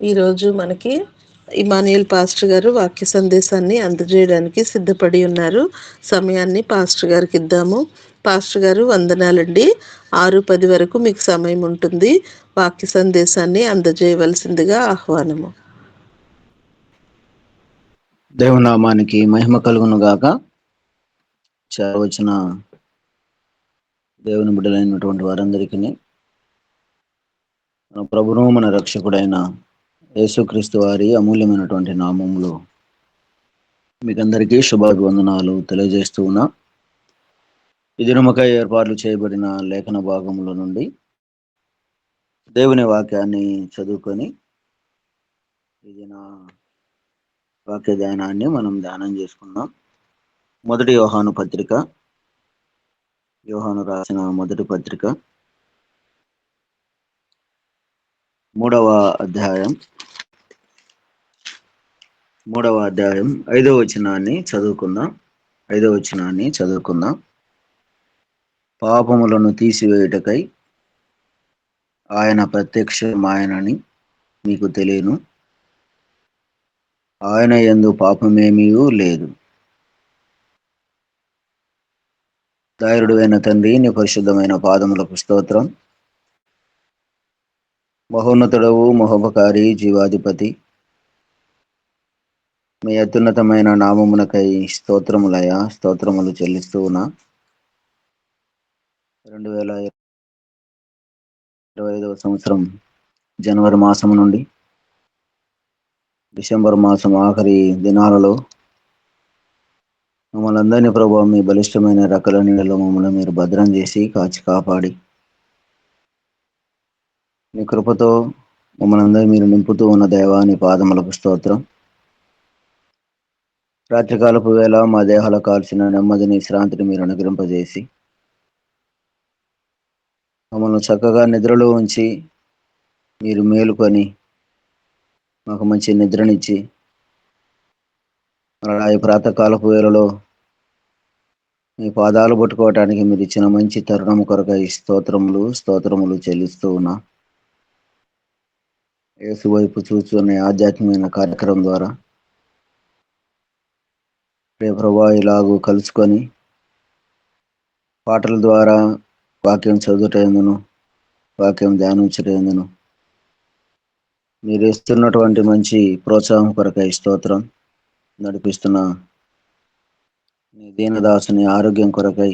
ఈరోజు మనకి Emmanuel pastor గారు వాక్య సందేశాన్ని అందజేయడానికి సిద్ధపడి ఉన్నారు. సమయాన్ని పాస్టర్ గారికి ఇద్దాము. పాస్టర్ గారు వందనాలండి. 6:10 వరకు మీకు సమయం ఉంటుంది. వాక్య సందేశాన్ని అందజేయవలసిందిగా ఆహ్వానము. దేవునామానికి మహిమ కలుగును గాక. చేరవచ్చిన దేవుని బిడ్డలైనటువంటి వారందరికీ మన ప్రభువు మన రక్షకుడైన యేసుక్రీస్తు వారి అమూల్యమైనటువంటి నామములో మీకందరికీ శుభాభివందనాలు తెలియజేస్తూ ఉన్నా. ఈ దినముకై ఏర్పాట్లు చేయబడిన లేఖన భాగముల నుండి దేవుని వాక్యాన్ని చదువుకొని ఇది నా వాక్య ధ్యానాన్ని మనం ధ్యానం చేసుకుందాం. మొదటి యోహాను పత్రిక, యోహాను రాసిన మొదటి పత్రిక 3వ అధ్యాయం 5వ వచనాన్ని చదువుకుందాం. పాపములను తీసివేయుటకై ఆయన ప్రత్యక్షమాయనని మీకు తెలియను. ఆయన యందు పాపమేమీ లేదు. దయాళుడైన తండ్రి, నీ పరిశుద్ధమైన పాదములకు స్తోత్రం. మహోన్నతుడవు, మహోపకారి, జీవాధిపతి, మీ అత్యున్నతమైన నామమునకై స్తోత్రములు చెల్లిస్తూ ఉన్నా. 2025వ సంవత్సరం జనవరి మాసం నుండి డిసెంబర్ మాసం ఆఖరి దినాలలో మమ్మల్ని అందరినీ ప్రభువా మీ బలిష్టమైన రెక్కల నీడలో మమ్మల్ని మీరు భద్రం చేసి కాచి కాపాడి మీ కృపతో మమ్మల్ని అందరినీ మీరు నింపుతూ ఉన్న దేవాని పాదములకు స్తోత్రం. రాత్రికాలపు వేళ మా దేహాలకు కాల్చిన నెమ్మదిని, శ్రాంతిని మీరు అనుగ్రహింపజేసి మమ్మల్ని చక్కగా నిద్రలో ఉంచి మీరు మేలుకొని మాకు మంచి నిద్రనిచ్చి అలా ఈ ప్రాతకాలపు వేళలో మీ పాదాలు పట్టుకోవటానికి మీరు ఇచ్చిన మంచి తరుణం కొరకై స్తోత్రములు చెల్లిస్తూ ఉన్నా. యేసు వైపు చూస్తున్న ఆధ్యాత్మికమైన కార్యక్రమం ద్వారా ప్రభువా ఇలాగూ కలుసుకొని పాటల ద్వారా వాక్యం చదువుటేందును, వాక్యం ధ్యానించటేందును మీరు ఇస్తున్నటువంటి మంచి ప్రోత్సాహం కొరకై స్తోత్రం. నడిపిస్తున్న నీ దీనదాసుని ఆరోగ్యం కొరకై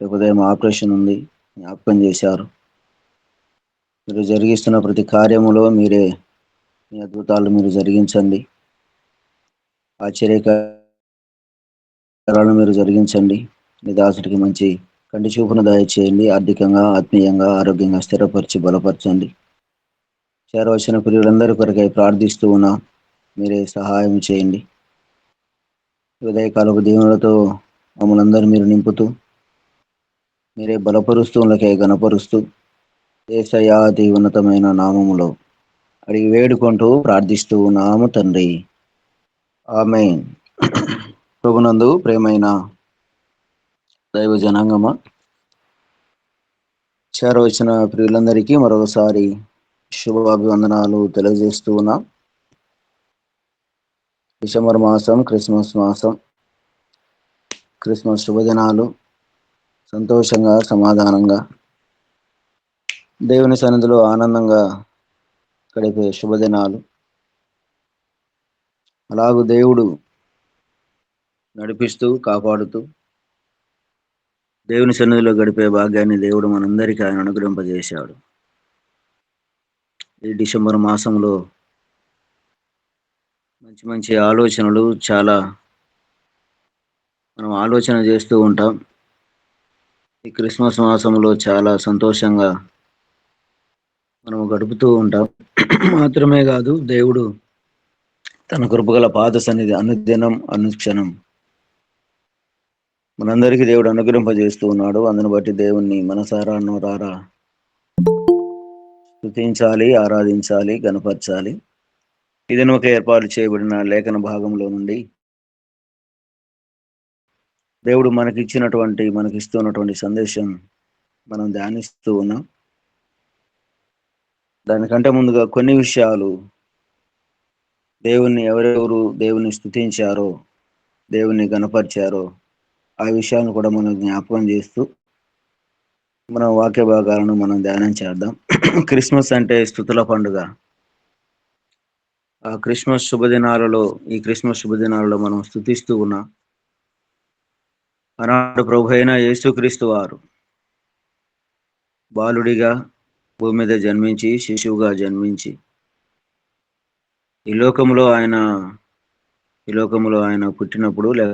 ఉదయం ఆపరేషన్ ఉంది, జ్ఞాపకం చేశారు. మీరు జరిగిస్తున్న ప్రతి కార్యములో మీరే మీ అద్భుతాలు మీరు జరిగించండి. ఆశ్చర్యకారాలను మీరు జరిగించండి. నీ దాసుడికి మంచి కంటి చూపును దయచేయండి. ఆర్థికంగా, ఆత్మీయంగా, ఆరోగ్యంగా స్థిరపరిచి బలపరచండి. చేరవచ్చిన ప్రియులందరి కొరకై ప్రార్థిస్తూ ఉన్నా. మీరే సహాయం చేయండి. ఉదయకాలపు దీవెనలతో మమ్మల్ని అందరూ మీరు నింపుతూ మీరే బలపరుస్తూ గణపరుస్తూ యేసయ్య అతి ఉన్నతమైన నామములో అడిగి వేడుకుంటూ ప్రార్థిస్తూ ఉన్నాము తండ్రి, ఆమేన్. ప్రభునందు ప్రేమైన దైవ జనాంగమా, చేరవచ్చిన ప్రియులందరికీ మరొకసారి శుభాభివందనాలు తెలియజేస్తూ ఉన్నా. డిసెంబర్ మాసం, క్రిస్మస్ మాసం, క్రిస్మస్ శుభదినాలు సంతోషంగా, సమాధానంగా దేవుని సన్నిధిలో ఆనందంగా గడిపే శుభదినాలు. అలాగూ దేవుడు నడిపిస్తూ కాపాడుతూ దేవుని సన్నిధిలో గడిపే భాగ్యాన్ని దేవుడు మనందరికీ ఆయన అనుగ్రహింపజేశాడు. ఈ డిసెంబర్ మాసంలో మంచి మంచి ఆలోచనలు చాలా మనం ఆలోచన చేస్తూ ఉంటాం. ఈ క్రిస్మస్ మాసంలో చాలా సంతోషంగా మనం గడుపుతూ ఉంటాం. మాత్రమే కాదు, దేవుడు తన కృపగల పాద సన్నిధి అనుదినం అనుక్షణం మనందరికీ దేవుడు అనుగ్రహింపజేస్తూ ఉన్నాడు. అందును బట్టి దేవుణ్ణి మనసారా నోరారా స్తుతించాలి, ఆరాధించాలి, గణపరచాలి. ఇదిన ఒక ఏర్పాటు చేయబడిన లేఖన భాగంలో నుండి దేవుడు మనకిస్తున్నటువంటి సందేశం మనం ధ్యానిస్తూ ఉన్నాం. దానికంటే ముందుగా కొన్ని విషయాలు ఎవరెవరు దేవుని స్తుతించారో, దేవుని గణపరిచారో ఆ విషయాలను కూడా మనం జ్ఞాపకం చేస్తూ మన వాక్య భాగాలను మనం ధ్యానం చేద్దాం. క్రిస్మస్ అంటే స్తుతుల పండుగ. ఈ క్రిస్మస్ శుభదినాలలో మనం స్తుతిస్తూ ఉన్నాం. ఆనాడు ప్రభు అయిన యేసుక్రీస్తు వారు బాలుడిగా భూమి మీద జన్మించి, శిశువుగా జన్మించి ఈ లోకంలో ఆయన పుట్టినప్పుడు లేక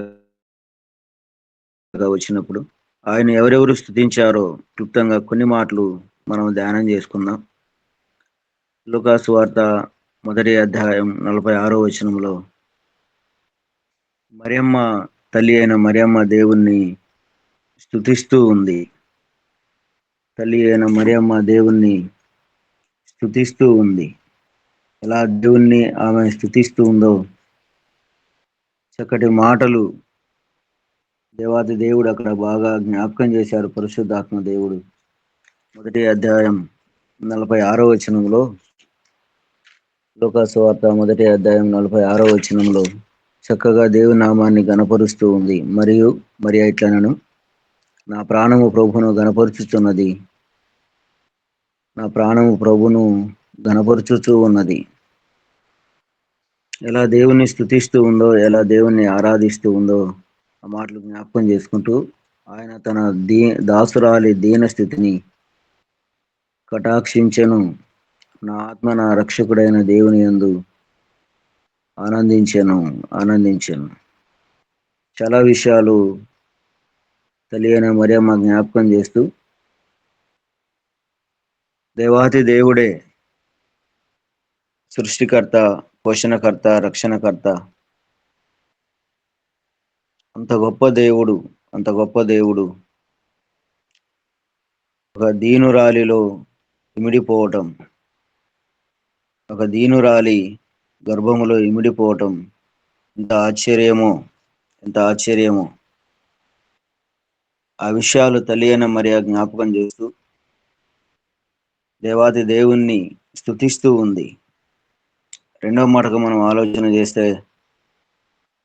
వచ్చినప్పుడు ఆయన ఎవరెవరు స్తుతించారో క్లుప్తంగా కొన్ని మాటలు మనం ధ్యానం చేసుకుందాం. లూకాసు వార్త 1వ అధ్యాయం 46వ వచనంలో మరియమ్మ, తల్లి అయిన మరియమ్మ దేవుణ్ణి స్తుతిస్తూ ఉంది. తల్లి అయిన మరియమ్మ దేవుణ్ణి స్తుతిస్తూ ఉంది. ఎలా దేవుణ్ణి ఆమె స్తుతిస్తూ ఉందో చక్కటి మాటలు దేవాది దేవుడు అక్కడ బాగా జ్ఞాపకం చేశారు. పరిశుద్ధాత్మ దేవుడు 1వ అధ్యాయం 46వ వచనంలో, లూకాసు వార్త 1వ అధ్యాయం 46వ వచనంలో చక్కగా దేవుని నామాన్ని గణపరుస్తూ ఉంది. మరి ఇట్లనను, నా ప్రాణము ప్రభువును గణపరుచుచున్నది, నా ప్రాణము ప్రభువును గణపరుచుచూ ఉన్నది. ఎలా దేవుణ్ణి స్తుతిస్తూ ఉందో, ఎలా దేవుణ్ణి ఆరాధిస్తూ ఉందో ఆ మాటలు జ్ఞాపకం చేసుకుంటూ ఆయన తన దాసురాలి దీన స్థితిని కటాక్షించెను. నా ఆత్మ నా రక్షకుడైన దేవుని యందు ఆనందించెను. చాలా విషయాలు తల్లి అయిన మరియమ్మ జ్ఞాపకం చేస్తూ, దేవాతి దేవుడే సృష్టికర్త, పోషణకర్త, రక్షణకర్త, అంత గొప్ప దేవుడు ఒక దీనురాలిలో ఇమిడిపోవటం, ఒక దీనురాలి గర్భములో ఇమిడిపోవటం ఎంత ఆశ్చర్యమో ఆ విషయాలు తల్లి అయిన మరియ జ్ఞాపకం చేస్తూ దేవాది దేవుణ్ణి స్తుతిస్తూ ఉంది. రెండవ మాటకు మనం ఆలోచన చేస్తే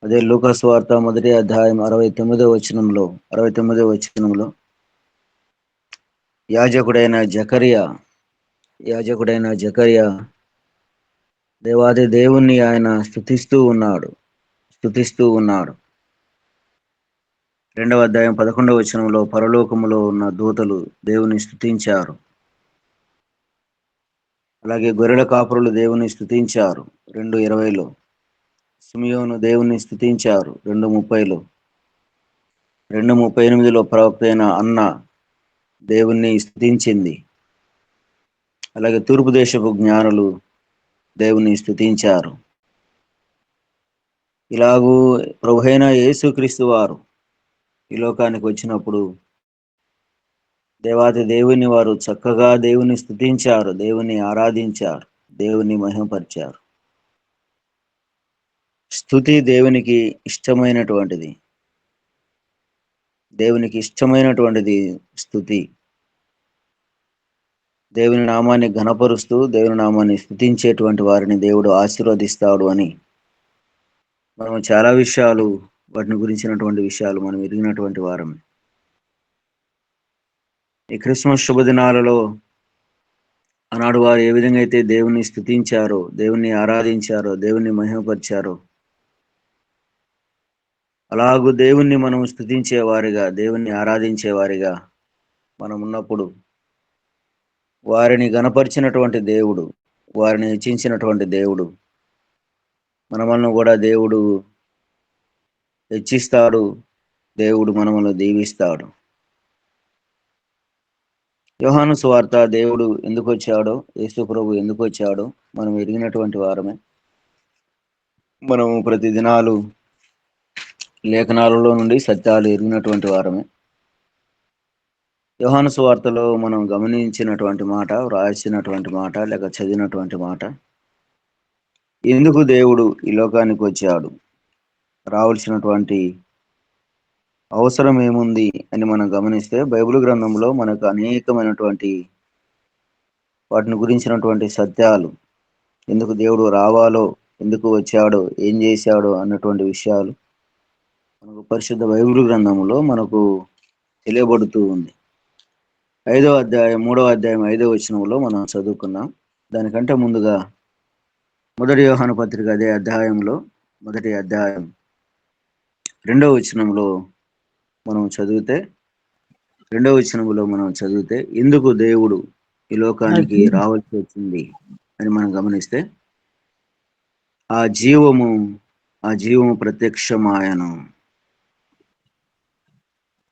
అదే లూకాసు వార్త 1వ అధ్యాయం 69వ వచనంలో యాజకుడైన జకరియా దేవాది దేవుణ్ణి ఆయన స్తుతిస్తూ ఉన్నాడు. 2వ అధ్యాయం 11వ వచనంలో పరలోకములో ఉన్న దూతలు దేవుని స్తుతించారు. అలాగే గొర్రెల కాపురులు దేవుని స్తుతించారు 2:20లో. సిమియోను దేవుని స్తుతించారు 2:30లో. 2:38లో ప్రవక్త అయిన అన్న దేవుణ్ణి స్తుతించింది. అలాగే తూర్పు దేశపు జ్ఞానులు దేవుని స్తుతించారు. ఇలాగూ ప్రభువైన యేసుక్రీస్తు వారు ఈ లోకానికి వచ్చినప్పుడు దేవాది దేవుని వారు చక్కగా దేవుని స్తుతించారు, దేవుని ఆరాధించారు, దేవుని మహిమపరిచారు. స్తుతి దేవునికి ఇష్టమైనటువంటిది స్తుతి. దేవుని నామాన్ని ఘనపరుస్తూ దేవుని నామాన్ని స్తుతించేటువంటి వారిని దేవుడు ఆశీర్వదిస్తాడు అని మనం చాలా విషయాలు, వాటిని గురించినటువంటి విషయాలు మనం ఎరిగినటువంటి వారమే. ఈ క్రిస్మస్ శుభదినాలలో ఆనాడు వారు ఏ విధంగా అయితే దేవుని స్తుతించారో, దేవుని ఆరాధించారో, దేవుని మహిమపరిచారో, అలాగూ దేవుణ్ణి మనం స్తుతించేవారిగా, దేవుణ్ణి ఆరాధించేవారిగా మనం ఉన్నప్పుడు వారిని గణపరిచినటువంటి దేవుడు, వారిని హెచ్చించినటువంటి దేవుడు మనలను కూడా దేవుడు హెచ్చిస్తాడు. దేవుడు మనలను దీవిస్తాడు. యోహాను సువార్త దేవుడు ఎందుకు వచ్చాడో, యేసు ప్రభు ఎందుకు వచ్చాడో మనం ఎరిగినటువంటి వారమే. మనము ప్రతి దినాలు లేఖనాలలో నుండి సత్యాలు ఎరిగినటువంటి వారమే. యోహాను సువార్తలో మనం గమనించినటువంటి మాట, వ్రాసినటువంటి మాట, లేక చదివినటువంటి మాట, ఎందుకు దేవుడు ఈ లోకానికి వచ్చాడు, రావాల్సినటువంటి అవసరం ఏముంది అని మనం గమనిస్తే బైబిల్ గ్రంథంలో మనకు అనేకమైనటువంటి వాటిని గురించినటువంటి సత్యాలు, ఎందుకు దేవుడు రావాలో, ఎందుకు వచ్చాడో, ఏం చేశాడో అన్నటువంటి విషయాలు మనకు పరిశుద్ధ బైబిల్ గ్రంథంలో మనకు తెలియబడుతూ ఉంది. 5వ అధ్యాయం 3వ అధ్యాయం 5వ వచనంలో మనం చదువుకున్నాం. దానికంటే ముందుగా 1 యోహాను పత్రిక అదే అధ్యాయంలో 1వ అధ్యాయం 2వ వచనంలో మనం చదివితే ఎందుకు దేవుడు ఈ లోకానికి రావాల్సి వచ్చింది అని మనం గమనిస్తే, ఆ జీవము ప్రత్యక్షమాయను.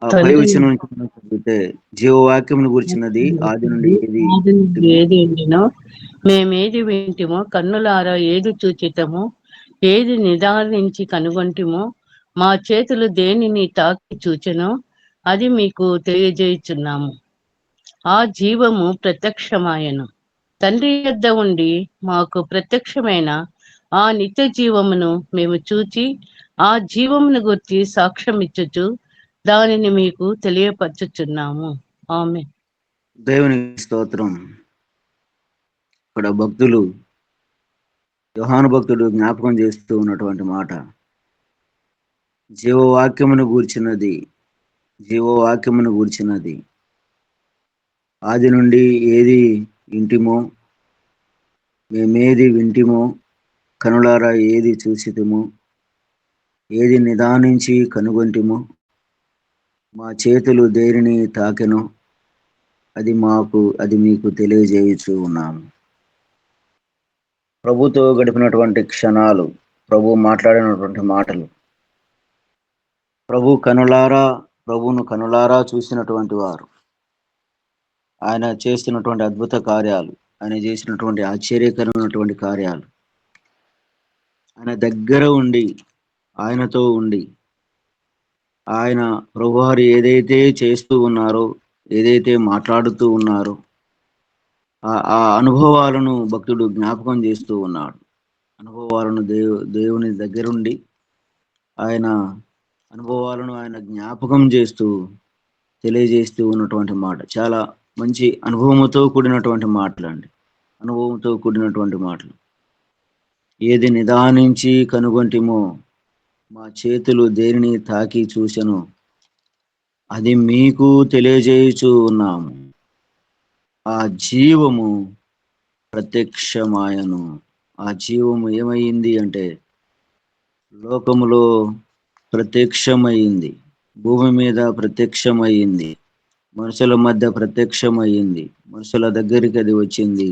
ఆ పై వచనం నుంచి మనం చదివితే, జీవవాక్యమును గురించినది ఆది నుండి ఏది ఉండినో మేమేది వింటిమో, కన్నులారా ఏది చూచితమో, ఏది నిదానించి కనుగొంటిమో, మా చేతులు దేనిని తాకి చూచెనో అది మీకు తెలియజేయుచున్నాము. ఆ జీవము ప్రత్యక్షమాయను. తండ్రి యొద్ద ఉండి మాకు ప్రత్యక్షమైన ఆ నిత్య జీవమును మేము చూచి ఆ జీవమును గురించి సాక్ష్యమిచ్చుచు దానిని మీకు తెలియపరచుచున్నాము. ఆమేన్. దేవునికి స్తోత్రం. ఇక్కడ భక్తులు, యోహాను భక్తుడు జ్ఞాపకం చేస్తూ ఉన్నటువంటి మాట, జీవవాక్యమును గూర్చినది ఆది నుండి ఏది మేమేది వింటిమో, కనులారా ఏది చూసితిమో, ఏది నిదానించి కనుగొంటిమో, మా చేతులు దేనిని తాకెనో అది మీకు తెలియజేయుచూ ఉన్నాము. ప్రభుతో గడిపినటువంటి క్షణాలు, ప్రభు మాట్లాడినటువంటి మాటలు, ప్రభువును కనులారా చూసినటువంటి వారు, ఆయన చేస్తున్నటువంటి అద్భుత కార్యాలు, ఆయన చేసినటువంటి ఆశ్చర్యకరమైనటువంటి కార్యాలు, ఆయన దగ్గర ఉండి, ఆయనతో ఉండి, ఆయన ప్రభువారు ఏదైతే చేస్తూ ఉన్నారో, ఏదైతే మాట్లాడుతూ ఉన్నారో ఆ అనుభవాలను భక్తుడు జ్ఞాపకం చేస్తూ ఉన్నాడు. అనుభవాలను దేవుని దగ్గరుండి ఆయన అనుభవాలను ఆయన జ్ఞాపకం చేస్తూ తెలియజేస్తూ ఉన్నటువంటి మాట. చాలా మంచి అనుభవంతో కూడినటువంటి మాటలు. ఏది నిదానించి కనుగొంటిమో, మా చేతులు దేనిని తాకి చూసెను అది మీకు తెలియజేయుచూ ఉన్నాము. ఆ జీవము ప్రత్యక్షమాయను. ఆ జీవము ఏమైంది అంటే లోకములో ప్రత్యక్షమైంది, భూమి మీద ప్రత్యక్షమైంది, మనుషుల మధ్య ప్రత్యక్షమైంది, మనుషుల దగ్గరికి అది వచ్చింది.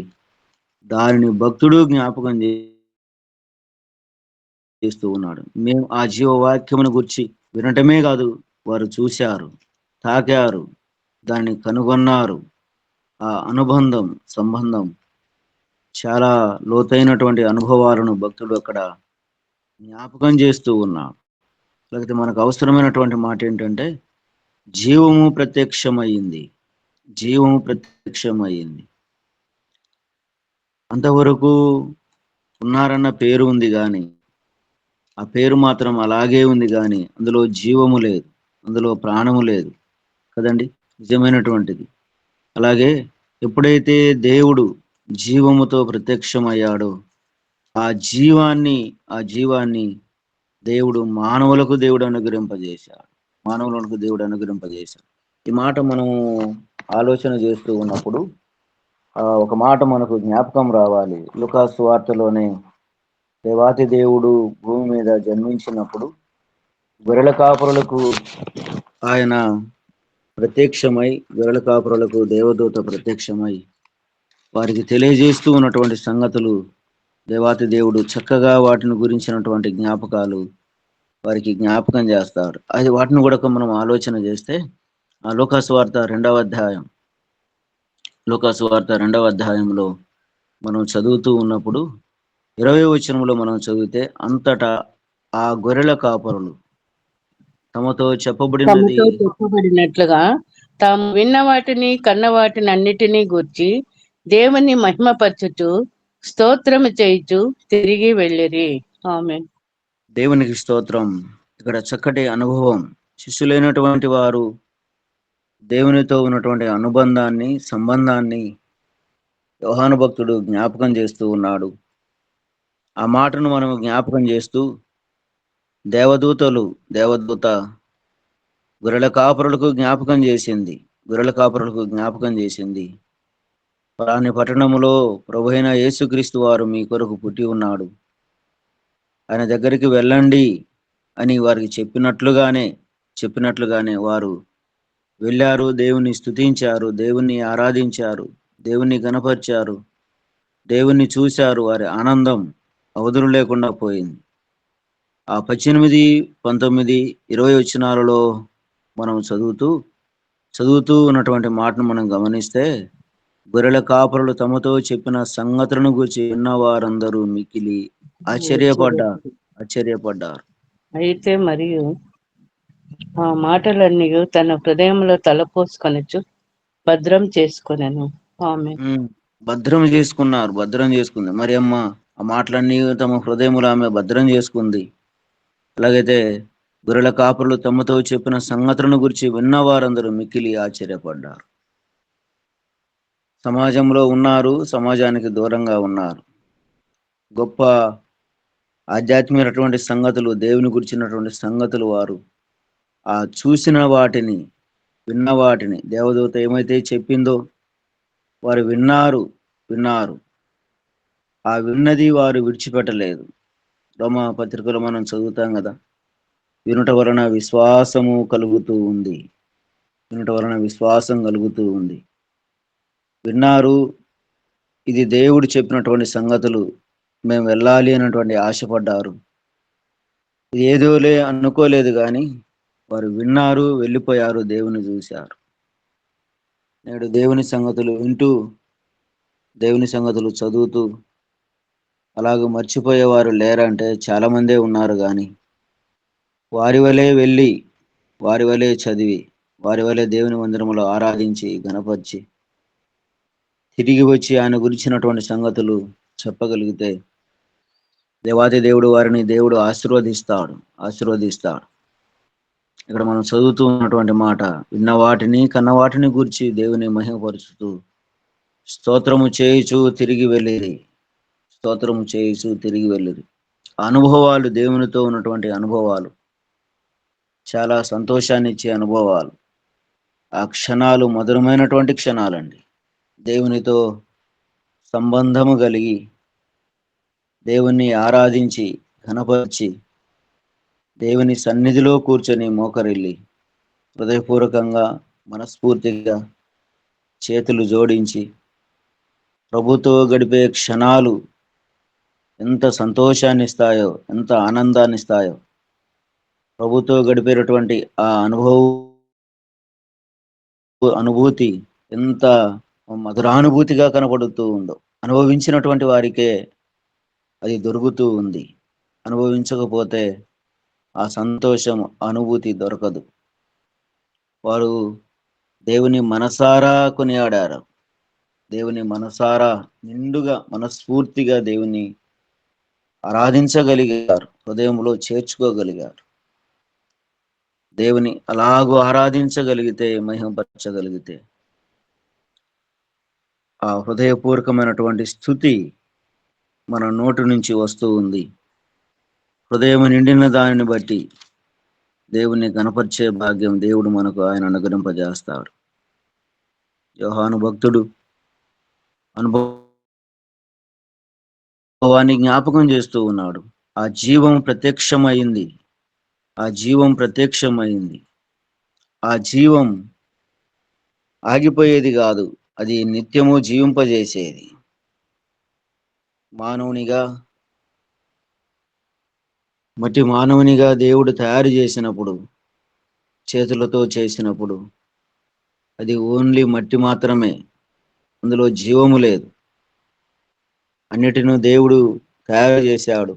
దానిని భక్తుడు జ్ఞాపకం చేస్తూ ఉన్నాడు. మేము ఆ జీవవాక్యమును గురించి వినటమే కాదు, వారు చూశారు, తాకారు, దాన్ని కనుగొన్నారు. ఆ సంబంధం చాలా లోతైనటువంటి అనుభవాలను భక్తుడు అక్కడ జ్ఞాపకం చేస్తూ ఉన్నాడు. లేకపోతే మనకు అవసరమైనటువంటి మాట ఏంటంటే జీవము ప్రత్యక్షమైంది. అంతవరకు ఉన్నారన్న పేరు ఉంది కానీ ఆ పేరు మాత్రం అలాగే ఉంది కానీ అందులో జీవము లేదు, అందులో ప్రాణము లేదు కదండి, నిజమైనటువంటిది. అలాగే ఎప్పుడైతే దేవుడు జీవముతో ప్రత్యక్షమయ్యాడో ఆ జీవాన్ని దేవుడు మానవులకు అనుగ్రహింపజేశాడు. ఈ మాట మనం ఆలోచన చేస్తూ ఉన్నప్పుడు ఒక మాట మనకు జ్ఞాపకం రావాలి. లూకా సువార్తలోనే దేవాతి దేవుడు భూమి మీద జన్మించినప్పుడు గొర్రెల కాపురులకు ఆయన ప్రత్యక్షమై, గొర్రెల కాపురులకు దేవదూత ప్రత్యక్షమై వారికి తెలియజేస్తూ ఉన్నటువంటి సంగతులు దేవాతి దేవుడు చక్కగా వాటిని గురించినటువంటి జ్ఞాపకాలు వారికి జ్ఞాపకం చేస్తాడు. అది వాటిని కూడా మనం ఆలోచన చేస్తే ఆ లూకా సువార్త 2వ అధ్యాయంలో మనం చదువుతూ ఉన్నప్పుడు 20వ వచనంలో మనం చదివితే, అంతటా ఆ గొర్రెల కాపరులు తమతో చెప్పబడినట్లుగా తాము విన్న వాటిని, కన్న వాటిని అన్నిటినీ గూర్చి దేవుని మహిమపరచుచు స్తోత్రము చేయుచు తిరిగి వెళ్ళిరి. ఆమేన్. దేవునికి స్తోత్రం. ఇక్కడ చక్కటి అనుభవం. శిష్యులైనటువంటి వారు దేవునితో ఉన్నటువంటి సంబంధాన్ని యోహాను భక్తుడు జ్ఞాపకం చేస్తూ ఉన్నాడు. ఆ మాటను మనం జ్ఞాపకం చేస్తూ దేవదూత గొర్రెల కాపరులకు జ్ఞాపకం చేసింది. పలాని పట్టణములో ప్రభువైన యేసుక్రీస్తు వారు మీ కొరకు పుట్టి ఉన్నాడు, ఆయన దగ్గరికి వెళ్ళండి అని వారికి చెప్పినట్లుగానే వారు వెళ్ళారు. దేవుని స్తుతించారు, దేవుని ఆరాధించారు, దేవుని గణపరిచారు, దేవుని చూశారు. వారి ఆనందం అవధులు లేకుండా పోయింది. ఆ 18, 19, 20 వచనాలలో మనం చదువుతూ ఉన్నటువంటి మాటను మనం గమనిస్తే, గొర్రెల కాపరులు తమతో చెప్పిన సంగతులను గురించి విన్న వారందరూ మిక్కిలి ఆశ్చర్యపడ్డారు. అయితే మరియు ఆ మాటలన్నీ తన హృదయంలో తలపోసుకొనొచ్చు భద్రం చేసుకొనెను. ఆమేన్. భద్రం చేసుకుంది మరి అమ్మ. ఆ మాటలన్నీ తమ హృదయములో ఆమె భద్రం చేసుకుంది. అలాగైతే గొర్రెల కాపరులు తమతో చెప్పిన సంగతులను గురించి విన్న వారందరూ మిక్కిలి ఆశ్చర్యపడ్డారు. సమాజంలో ఉన్నారు, సమాజానికి దూరంగా ఉన్నారు. గొప్ప ఆధ్యాత్మికమైనటువంటి సంగతులు, దేవుని గురించినటువంటి సంగతులు వారు ఆ చూసిన వాటిని, విన్న వాటిని, దేవదూత ఏమైతే చెప్పిందో వారు విన్నారు. ఆ విన్నది వారు విడిచిపెట్టలేదు. రోమా పత్రికలో మనం చదువుతాం కదా, వినుట వలన విశ్వాసం కలుగుతూ ఉంది. విన్నారు. ఇది దేవుడు చెప్పినటువంటి సంగతులు, మేము వెళ్ళాలి అన్నటువంటి ఆశపడ్డారు. ఇది ఏదోలే అనుకోలేదు కానీ వారు విన్నారు, వెళ్ళిపోయారు, దేవుని చూశారు. నేడు దేవుని సంగతులు వింటూ, దేవుని సంగతులు చదువుతూ అలాగ మర్చిపోయేవారు లేరంటే చాలా మందే ఉన్నారు. కానీ వారి వలె వెళ్ళి, వారి వలె చదివి, వారి వలె దేవుని మందిరములో ఆరాధించి గణపరిచి తిరిగి వచ్చి ఆయన గురించినటువంటి సంగతులు చెప్పగలిగితే దేవాది దేవుడు వారిని దేవుడు ఆశీర్వదిస్తాడు. ఇక్కడ మనం చదువుతూ ఉన్నటువంటి మాట, విన్న వాటిని కన్న వాటిని గురించి దేవుని మహిమపరుచుతూ స్తోత్రము చేయుచు తిరిగి వెళ్ళిరి. అనుభవాలు, దేవునితో ఉన్నటువంటి అనుభవాలు చాలా సంతోషాన్ని ఇచ్చే అనుభవాలు. ఆ క్షణాలు మధురమైనటువంటి క్షణాలండి. దేవునితో సంబంధము కలిగి, దేవుణ్ణి ఆరాధించి ఘనపరిచి, దేవుని సన్నిధిలో కూర్చొని మోకరిల్లి హృదయపూర్వకంగా, మనస్ఫూర్తిగా చేతులు జోడించి ప్రభుతో గడిపే క్షణాలు ఎంత సంతోషాన్ని ఇస్తాయో, ఎంత ఆనందాన్ని ఇస్తాయో. ప్రభుతో గడిపేటటువంటి ఆ అనుభూతి ఎంత మధురానుభూతిగా కనబడుతూ ఉందో. అనుభవించినటువంటి వారికే అది దొరుకుతూ ఉంది. అనుభవించకపోతే ఆ సంతోషం, అనుభూతి దొరకదు. వారు దేవుని మనసారా కొనియాడారు. దేవుని మనసారా నిండుగా, మనస్ఫూర్తిగా దేవుని ఆరాధించగలిగారు, హృదయంలో చేర్చుకోగలిగారు. దేవుని అలాగూ ఆరాధించగలిగితే, మహిమపరచగలిగితే ఆ హృదయపూర్వకమైనటువంటి స్థుతి మన నోటి నుంచి వస్తూ ఉంది. హృదయం నిండిన దానిని బట్టి దేవుని గణపరిచే భాగ్యం దేవుడు మనకు ఆయన అనుగ్రహింపజేస్తాడు. యోహాను భక్తుడు అనుభవాన్ని జ్ఞాపకం చేస్తూ ఉన్నాడు. ఆ జీవం ప్రత్యక్షమైంది. ఆ జీవం ఆగిపోయేది కాదు, అది నిత్యము జీవింపజేసేది. మట్టి మానవునిగా దేవుడు తయారు చేసినప్పుడు, చేతులతో చేసినప్పుడు అది ఓన్లీ మట్టి మాత్రమే, అందులో జీవము లేదు. అన్నిటిని దేవుడు తయారు చేశాడు.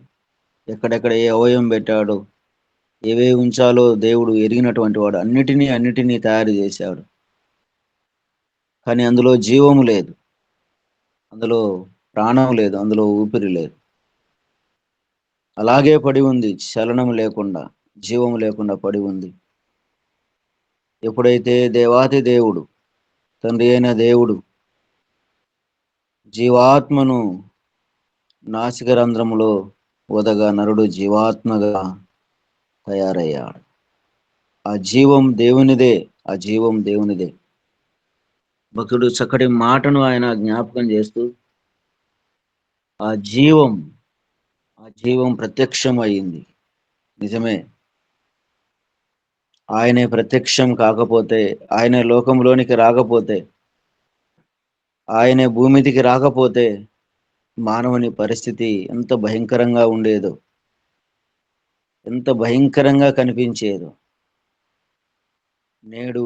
ఎక్కడెక్కడ ఏ అవయవం పెట్టాడో, ఏవే ఉంచాలో దేవుడు ఎరిగినటువంటి వాడు. అన్నిటినీ తయారు చేశాడు. కానీ అందులో జీవము లేదు, అందులో ప్రాణం లేదు, అందులో ఊపిరి లేదు. అలాగే పడి ఉంది, చలనం లేకుండా, జీవం లేకుండా పడి ఉంది. ఎప్పుడైతే దేవాతి దేవుడు, తండ్రి అయిన దేవుడు జీవాత్మను నాసికరంధ్రములో వదగా నరుడు జీవాత్మగా తయారయ్యాడు. ఆ జీవం దేవునిదే, ఆ జీవం దేవునిదే. భక్తుడు చక్కటి మాటను ఆయన జ్ఞాపకం చేస్తూ ఆ జీవం ప్రత్యక్షం అయింది. నిజమే, ఆయనే ప్రత్యక్షం కాకపోతే, ఆయనే లోకంలోనికి రాకపోతే, ఆయనే భూమిదికి రాకపోతే మానవుని పరిస్థితి ఎంత భయంకరంగా ఉండేదో, ఎంత భయంకరంగా కనిపించేదో. నేడు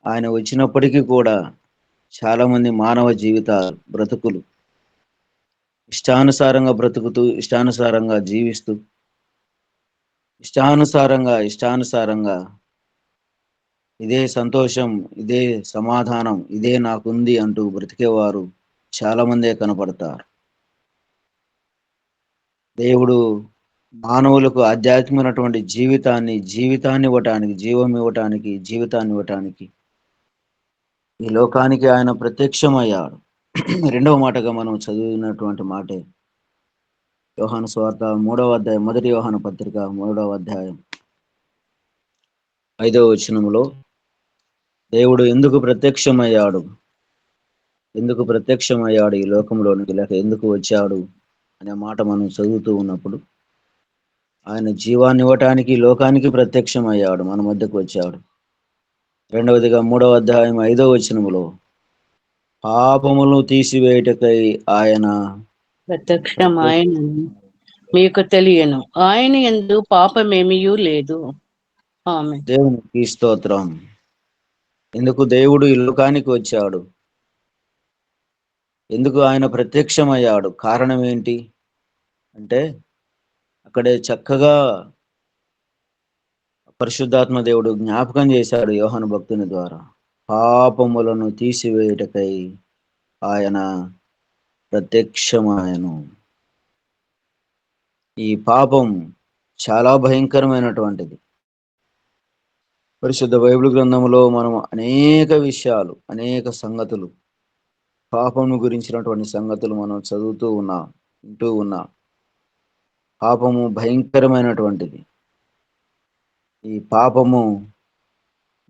ఆయన వచ్చినప్పటికీ కూడా చాలా మంది మానవ జీవితాలు, బ్రతుకులు ఇష్టానుసారంగా బ్రతుకుతూ, ఇష్టానుసారంగా జీవిస్తూ, ఇష్టానుసారంగా ఇదే సంతోషం, ఇదే సమాధానం, ఇదే నాకుంది అంటూ బ్రతికేవారు చాలా మందే కనపడతారు. దేవుడు మానవులకు ఆధ్యాత్మికమైనటువంటి జీవితాన్ని ఇవ్వటానికి, జీవితాన్ని ఇవ్వటానికి ఈ లోకానికి ఆయన ప్రత్యక్షమయ్యాడు. రెండవ మాటగా మనం చదివినటువంటి మాటే యోహాను సువార్త 3వ అధ్యాయం, మొదటి యోహాను పత్రిక 3వ అధ్యాయం 5వ వచనములో దేవుడు ఎందుకు ప్రత్యక్షమయ్యాడు ఈ లోకంలోనికి, లేక ఎందుకు వచ్చాడు అనే మాట మనం చదువుతూ ఉన్నప్పుడు, ఆయన జీవాన్ని ఇవ్వటానికి లోకానికి ప్రత్యక్షమయ్యాడు, మన మధ్యకు వచ్చాడు. రెండవదిగా 3వ అధ్యాయం 5వ వచనములో పాపములను తీసివేయుటకై ఆయన ప్రత్యక్షం ఆయన మీకు తెలియను, ఆయన యందు పాపమేమీయూ లేదు. ఆమె దేవునికి స్తోత్రం. ఎందుకు దేవుడు ఈ లోకానికి వచ్చాడు, ఎందుకు ఆయన ప్రత్యక్షమయ్యాడు, కారణం ఏంటి అంటే, అక్కడే చక్కగా పరిశుద్ధాత్మ దేవుడు జ్ఞాపకం చేశాడు యోహాను భక్తుని ద్వారా. పాపములను తీసివేయుటకై ఆయన ప్రత్యక్షమాయను. ఈ పాపం చాలా భయంకరమైనటువంటిది. పరిశుద్ధ బైబిల్ గ్రంథంలో మనం అనేక విషయాలు, అనేక సంగతులు, పాపము గురించినటువంటి సంగతులు మనం చదువుతూ ఉన్నాం, వింటూ ఉన్నాం. పాపము భయంకరమైనటువంటిది. ఈ పాపము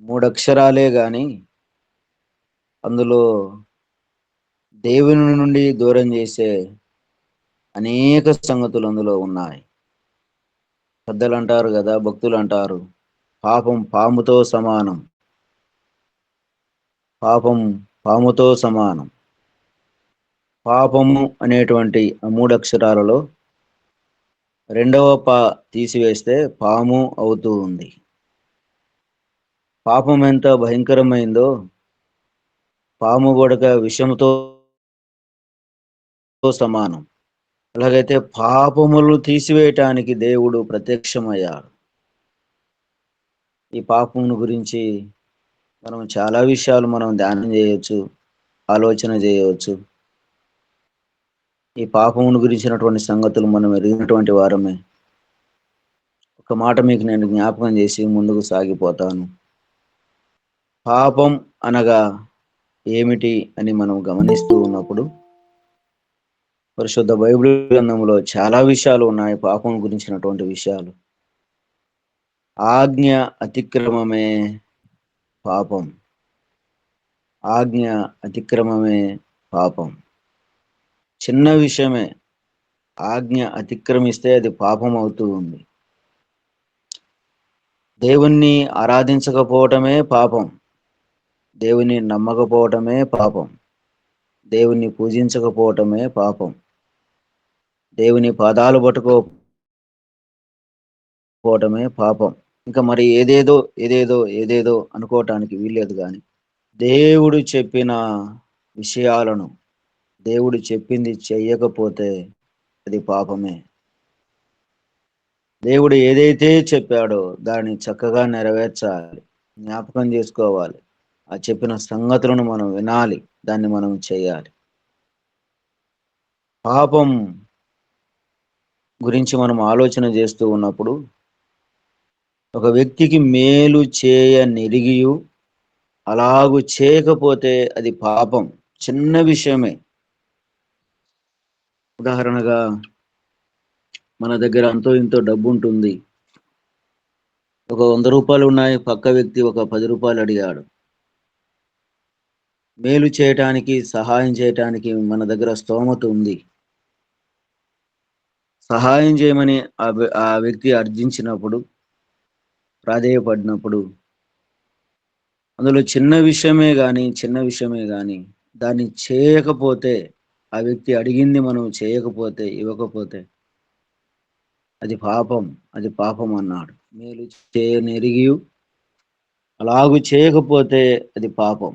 3 అక్షరాలే గాని అందులో దేవుని నుండి దూరం చేసే అనేక సంగతులు అందులో ఉన్నాయి. పెద్దలు అంటారు కదా, భక్తులు అంటారు, పాపం పాముతో సమానం, పాపం పాముతో సమానం. పాపము అనేటువంటి ఆ 3 అక్షరాలలో రెండవ పా తీసివేస్తే పాము అవుతూ ఉంది. పాపం ఎంత భయంకరమైందో, పాము గొడక విషముతో సమానం. అలాగైతే పాపములు తీసివేయటానికి దేవుడు ప్రత్యక్షమయ్యాడు. ఈ పాపమును గురించి మనం చాలా విషయాలు మనం ధ్యానం చేయవచ్చు, ఆలోచన చేయవచ్చు. ఈ పాపమును గురించినటువంటి సంగతులు మనం ఎరిగినటువంటి వారమే. ఒక మాట మీకు నేను జ్ఞాపకం చేసి ముందుకు సాగిపోతాను. పాపం అనగా ఏమిటి అని మనం గమనిస్తూ ఉన్నప్పుడు, పరిశుద్ధ బైబిల్ గ్రంథంలో చాలా విషయాలు ఉన్నాయి పాపం గురించినటువంటి విషయాలు. ఆజ్ఞ అతిక్రమమే పాపం. ఆజ్ఞ అతిక్రమమే పాపం. చిన్న విషయమే ఆజ్ఞ అతిక్రమిస్తే అది పాపం అవుతూ ఉంది. దేవుణ్ణి ఆరాధించకపోవటమే పాపం, దేవుని నమ్మకపోవటమే పాపం, దేవుని పూజించకపోవటమే పాపం, దేవుని పాదాలు పట్టుకోపోవటమే పాపం. ఇంకా మరి ఏదేదో అనుకోవటానికి వీల్లేదు. కానీ దేవుడు చెప్పిన విషయాలను, దేవుడు చెప్పింది చెయ్యకపోతే అది పాపమే. దేవుడు ఏదైతే చెప్పాడో దాన్ని చక్కగా నెరవేర్చాలి, జ్ఞాపకం చేసుకోవాలి. ఆ చెప్పిన సంగతులను మనం వినాలి, దాన్ని మనం చేయాలి. పాపం గురించి మనం ఆలోచన చేస్తూ ఉన్నప్పుడు, ఒక వ్యక్తికి మేలు చేయనిరిగియు అలాగూ చేయకపోతే అది పాపం. చిన్న విషయమే, ఉదాహరణగా మన దగ్గర అంతో ఇంతో డబ్బు ఉంటుంది. ఒక 100 రూపాయలు ఉన్నాయి, పక్క వ్యక్తి ఒక 10 రూపాయలు అడిగాడు. మేలు చేయటానికి, సహాయం చేయటానికి మన దగ్గర స్తోమత ఉంది. సహాయం చేయమని ఆ వ్యక్తి అర్జించినప్పుడు, ప్రాధేయపడినప్పుడు, అందులో చిన్న విషయమే గాని దాన్ని చేయకపోతే, ఆ వ్యక్తి అడిగింది మనం చేయకపోతే, ఇవ్వకపోతే అది పాపం అన్నాడు. మేలు చేయనెరిగియు అలాగు చేయకపోతే అది పాపం.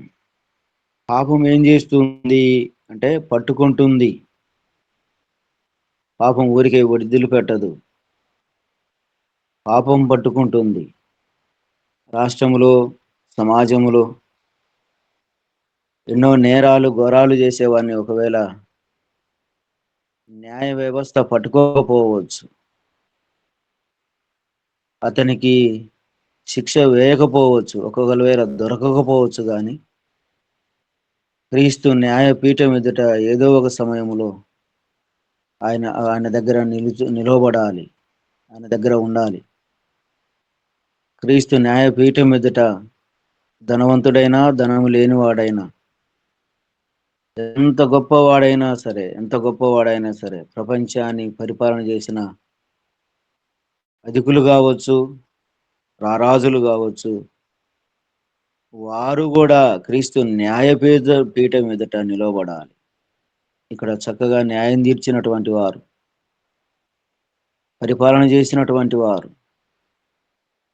పాపం ఏం చేస్తుంది అంటే పట్టుకుంటుంది. పాపం ఊరికే వదిలిపెట్టదు. పాపం పట్టుకుంటుంది. రాష్ట్రములో, సమాజంలో ఎన్నో నేరాలు, ఘోరాలు చేసేవాడిని ఒకవేళ న్యాయ వ్యవస్థ పట్టుకోకపోవచ్చు, అతనికి శిక్ష వేయకపోవచ్చు, ఒకవేళ దొరకకపోవచ్చు, కానీ క్రీస్తు న్యాయపీఠం ఎదుట ఏదో ఒక సమయంలో ఆయన దగ్గర నిలవబడాలి, ఆయన దగ్గర ఉండాలి. క్రీస్తు న్యాయపీఠం ఎదుట ధనవంతుడైనా, ధనము లేనివాడైనా, ఎంత గొప్పవాడైనా సరే, ప్రపంచాన్ని పరిపాలన చేసిన అధికులు కావచ్చు, రారాజులు కావచ్చు, వారు కూడా క్రీస్తు పీఠం ఎదుట నిలవబడాలి. ఇక్కడ చక్కగా న్యాయం తీర్చినటువంటి వారు, పరిపాలన చేసినటువంటి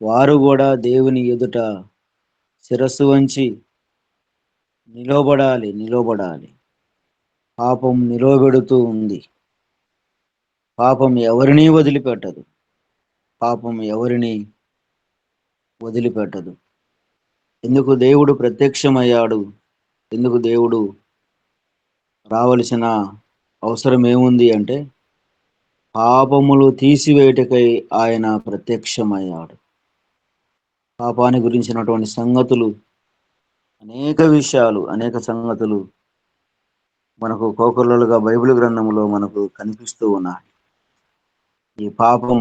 వారు కూడా దేవుని ఎదుట శిరస్సు వంచి నిలవబడాలి. పాపం నిలవబెడుతూ ఉంది. పాపం ఎవరిని వదిలిపెట్టదు. ఎందుకు దేవుడు ప్రత్యక్షమయ్యాడు? ఎందుకు దేవుడు రావలసిన అవసరం ఏముంది అంటే, పాపములు తీసివేయటకై ఆయన ప్రత్యక్షమయ్యాడు. పాపాన్ని గురించినటువంటి సంగతులు, అనేక సంగతులు మనకు కోకొల్లలుగా బైబిల్ గ్రంథంలో మనకు కనిపిస్తూ ఉన్నాయి. ఈ పాపం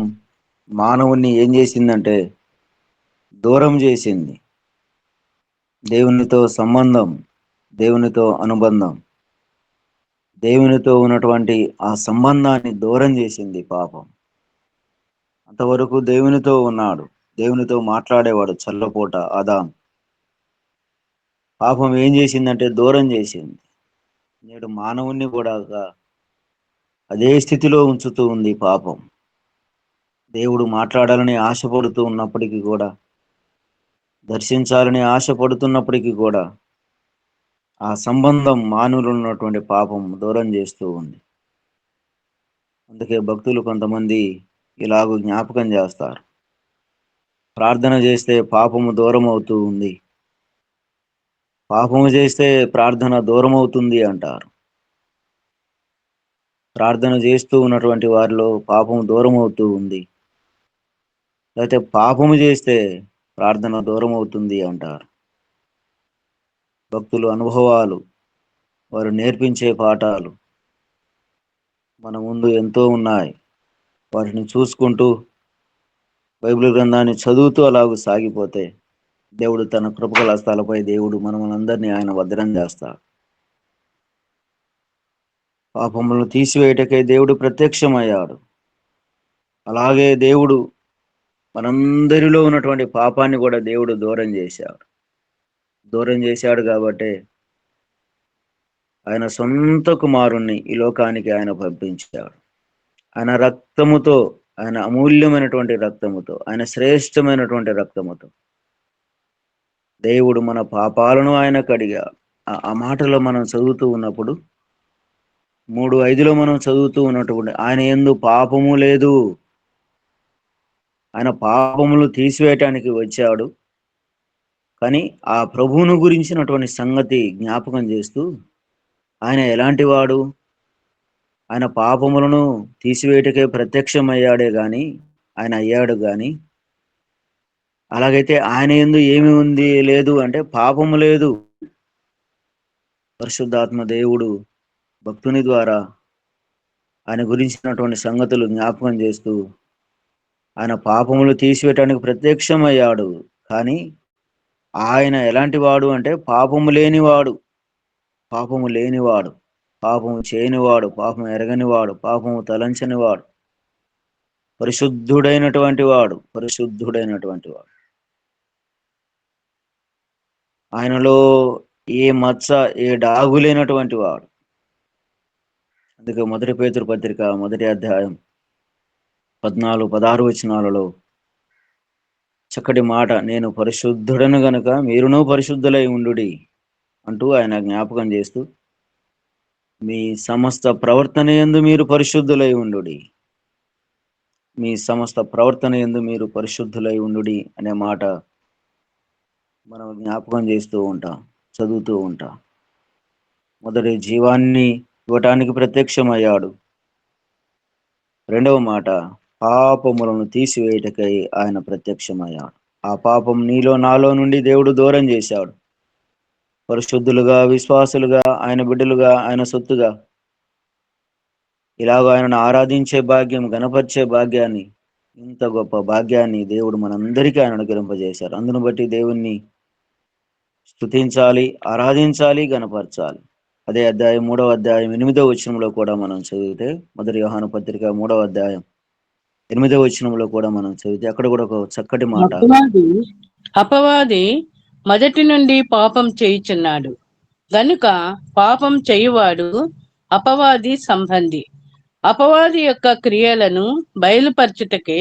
మానవుణ్ణి ఏం చేసిందంటే దూరం చేసింది. దేవునితో సంబంధం, దేవునితో అనుబంధం, దేవునితో ఉన్నటువంటి ఆ సంబంధాన్ని దూరం చేసింది పాపం. అంతవరకు దేవునితో ఉన్నాడు, దేవునితో మాట్లాడేవాడు చల్లపూట ఆదాం. పాపం ఏం చేసిందంటే దూరం చేసింది. నేడు మానవుణ్ణి కూడా అదే స్థితిలో ఉంచుతూ ఉంది పాపం. దేవుడు మాట్లాడాలని ఆశపడుతూ ఉన్నప్పటికీ కూడా, దర్శించాలని ఆశపడుతున్నప్పటికీ కూడా, ఆ సంబంధం మానవులు ఉన్నటువంటి పాపం దూరం చేస్తూ ఉంది. అందుకే భక్తులు కొంతమంది ఇలాగూ జ్ఞాపకం చేస్తారు, ప్రార్థన చేస్తే పాపము దూరం అవుతూ ఉంది, పాపము చేస్తే ప్రార్థన దూరం అవుతుంది అంటారు. ప్రార్థన చేస్తూ ఉన్నటువంటి వారిలో పాపం దూరం అవుతూ ఉంది, లేకపోతే పాపము చేస్తే ప్రార్థన దూరం అవుతుంది అంటారు. భక్తులు అనుభవాలు, వారు నేర్పించే పాఠాలు మన ముందు ఎంతో ఉన్నాయి. వాటిని చూసుకుంటూ, బైబిల్ గ్రంథాన్ని చదువుతూ అలాగూ సాగిపోతే దేవుడు తన కృపగల హస్తాలపై దేవుడు మనమందరినీ ఆయన భద్రం చేస్తాడు. పాపములను తీసివేయటకై దేవుడు ప్రత్యక్షమయ్యాడు. అలాగే దేవుడు మనందరిలో ఉన్నటువంటి పాపాన్ని కూడా దేవుడు దూరం చేశాడు కాబట్టి ఆయన సొంత కుమారుణ్ణి ఈ లోకానికి ఆయన పంపించాడు. ఆయన రక్తముతో, ఆయన అమూల్యమైనటువంటి రక్తముతో, ఆయన శ్రేష్టమైనటువంటి రక్తముతో దేవుడు మన పాపాలను ఆయన కడిగాడు. ఆ మాటలో మనం చదువుతూ ఉన్నప్పుడు 3:5 మనం చదువుతూ ఉన్నటువంటి, ఆయన యందు పాపము లేదు, ఆయన పాపములు తీసివేయటానికి వచ్చాడు. కానీ ఆ ప్రభువును గురించినటువంటి సంగతి జ్ఞాపకం చేస్తూ, ఆయన ఎలాంటి వాడు, ఆయన పాపములను తీసివేయటకే ప్రత్యక్షమయ్యాడు గాని అలాగైతే ఆయన యందు ఏమి ఉంది లేదు అంటే పాపము లేదు. పరిశుద్ధాత్మ దేవుడు భక్తుని ద్వారా ఆయన గురించినటువంటి సంగతులు జ్ఞాపకం చేస్తూ ఆయన పాపములు తీసివేయటానికి ప్రత్యక్షమయ్యాడు. కానీ ఆయన ఎలాంటి వాడు అంటే పాపము లేనివాడు, పాపము లేనివాడు, పాపము చేయనివాడు, పాపము ఎరగనివాడు, పాపము తలంచనివాడు, పరిశుద్ధుడైనటువంటి వాడు, పరిశుద్ధుడైనటువంటి వాడు. ఆయనలో ఏ మచ్చ, ఏ డాగు లేనటువంటి వాడు. అందుకే 1 పేతురు పత్రిక 1వ అధ్యాయం 14-16 వచనాలలో చక్కటి మాట, నేను పరిశుద్ధుడను గనుక మీరును పరిశుద్ధులై ఉండుడి అంటూ ఆయన జ్ఞాపకం చేస్తూ, మీ సమస్త ప్రవర్తన యందు మీరు పరిశుద్ధులై ఉండుడి, మీ సమస్త ప్రవర్తన యందు మీరు పరిశుద్ధులై ఉండుడి అనే మాట మనం జ్ఞాపకం చేస్తూ ఉంటాం, చదువుతూ ఉంటాం. మొదటి జీవాన్ని ఇవ్వటానికి ప్రత్యక్షమయ్యాడు. రెండవ మాట, పాపములను తీసివేయటకై ఆయన ప్రత్యక్షమయ్యాడు. ఆ పాపం నీలో నాలో నుండి దేవుడు దూరం చేశాడు. పరిశుద్ధులుగా, విశ్వాసులుగా, ఆయన బిడ్డలుగా, ఆయన సొత్తుగా ఇలాగ ఆయనను ఆరాధించే భాగ్యం, గణపరిచే భాగ్యాన్ని, ఇంత గొప్ప భాగ్యాన్ని దేవుడు మనందరికీ ఆయన అనుగ్రహింపజేశారు. అందును బట్టి దేవుణ్ణి స్తుతించాలి, ఆరాధించాలి, గణపరచాలి. అదే అధ్యాయం 3వ అధ్యాయం 8వ వచనంలో కూడా మనం చదివితే, 1 యోహాను పత్రిక 3వ అధ్యాయం 8వ వచనంలో కూడా మనం చదివితే అక్కడ కూడా ఒక చక్కటి మాట, అపవాది మొదటి నుండి పాపం చేయుచున్నాడు గనుక పాపం చేయువాడు అపవాది సంబంధి. అపవాది యొక్క క్రియలను బయలుపరచుటకే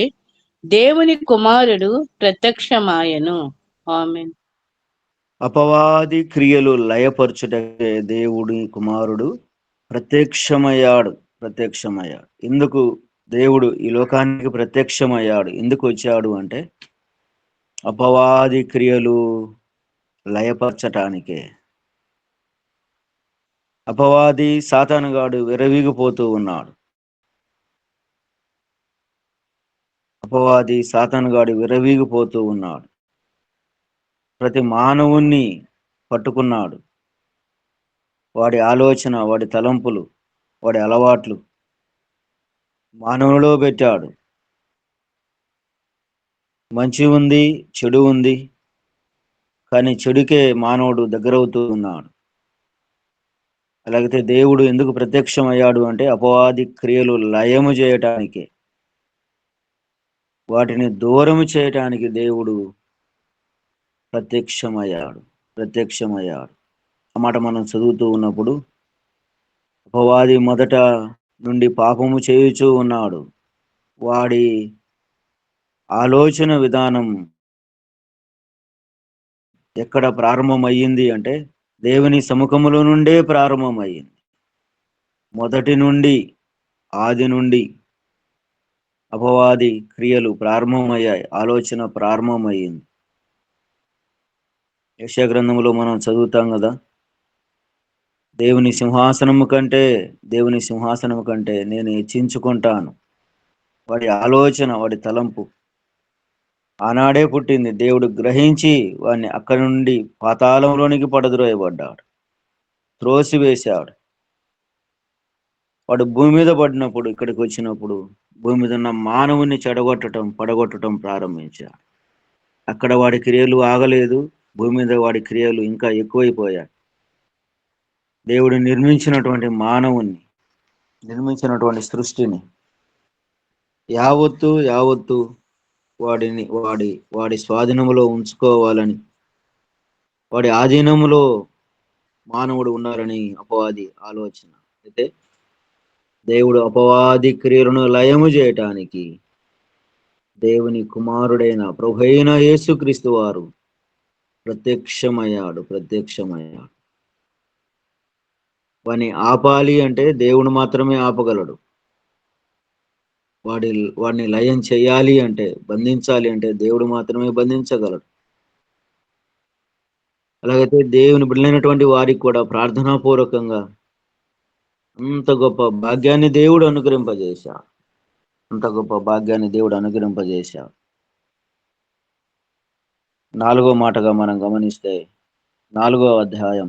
దేవుని కుమారుడు ప్రత్యక్షమాయను. ఆమేన్. అపవాది క్రియలు లయపరచుటకే దేవుడి కుమారుడు ప్రత్యక్షమయ్యాడు. ఎందుకు దేవుడు ఈ లోకానికి ప్రత్యక్షమయ్యాడు, ఎందుకు వచ్చాడు అంటే అపవాది క్రియలు లయపరచటానికే. అపవాది సాతానుగాడు విరవీగిపోతూ ఉన్నాడు. అపవాది సాతానుగాడు విరవీగిపోతూ ఉన్నాడు. ప్రతి మానవుణ్ణి పట్టుకున్నాడు. వాడి ఆలోచన, వాడి తలంపులు, వాడి అలవాట్లు మానవులో పెట్టాడు. మంచి ఉంది, చెడు ఉంది, కానీ చెడుకే మానవుడు దగ్గరవుతూ ఉన్నాడు. అలాగైతే దేవుడు ఎందుకు ప్రత్యక్షమయ్యాడు అంటే అపవాది క్రియలు లయము చేయటానికే, వాటిని దూరము చేయటానికి దేవుడు ప్రత్యక్షమయ్యాడు. ఆ మాట మనం చదువుతూ ఉన్నప్పుడు, అపవాది మొదట నుండి పాపము చేయుచూ ఉన్నాడు. వాడి ఆలోచన విధానం ఎక్కడ ప్రారంభమయ్యింది అంటే దేవుని సముఖములో నుండే ప్రారంభమయ్యింది. మొదటి నుండి, ఆది నుండి అపవాది క్రియలు ప్రారంభమయ్యాయి, ఆలోచన ప్రారంభమయ్యింది. యెషయా గ్రంథంలో మనం చదువుతాం కదా, దేవుని సింహాసనము కంటే నేను హెచ్చించుకుంటాను. వాడి ఆలోచన, వాడి తలంపు ఆనాడే పుట్టింది. దేవుడు గ్రహించి వాడిని అక్కడి నుండి పాతాళంలోనికి పడద్రోయబడ్డాడు, త్రోసివేశాడు. వాడు భూమి మీద పడినప్పుడు, ఇక్కడికి వచ్చినప్పుడు భూమి మీద ఉన్న మానవుని పడగొట్టడం ప్రారంభించాడు. అక్కడ వాడి క్రియలు ఆగలేదు, భూమి మీద వాడి క్రియలు ఇంకా ఎక్కువైపోయాయి. దేవుడు నిర్మించినటువంటి సృష్టిని యావత్తు వాడి స్వాధీనములో ఉంచుకోవాలని, వాడి ఆధీనములో మానవుడు ఉండాలని అపవాది ఆలోచన. అయితే దేవుడు అపవాది క్రియలను లయము చేయటానికి దేవుని కుమారుడైన ప్రభువైన యేసుక్రీస్తు వారు ప్రత్యక్షమయ్యాడు. వాడిని ఆపాలి అంటే దేవుడు మాత్రమే ఆపగలడు. వాడిని లయం చేయాలి అంటే, బంధించాలి అంటే దేవుడు మాత్రమే బంధించగలడు. అలాగైతే దేవుని బిడ్డలైనటువంటి వారికి కూడా ప్రార్థనాపూర్వకంగా అంత గొప్ప భాగ్యాన్ని దేవుడు అనుగ్రహింపజేశాడు. 4వ మాటగా మనం గమనిస్తే, 4వ అధ్యాయం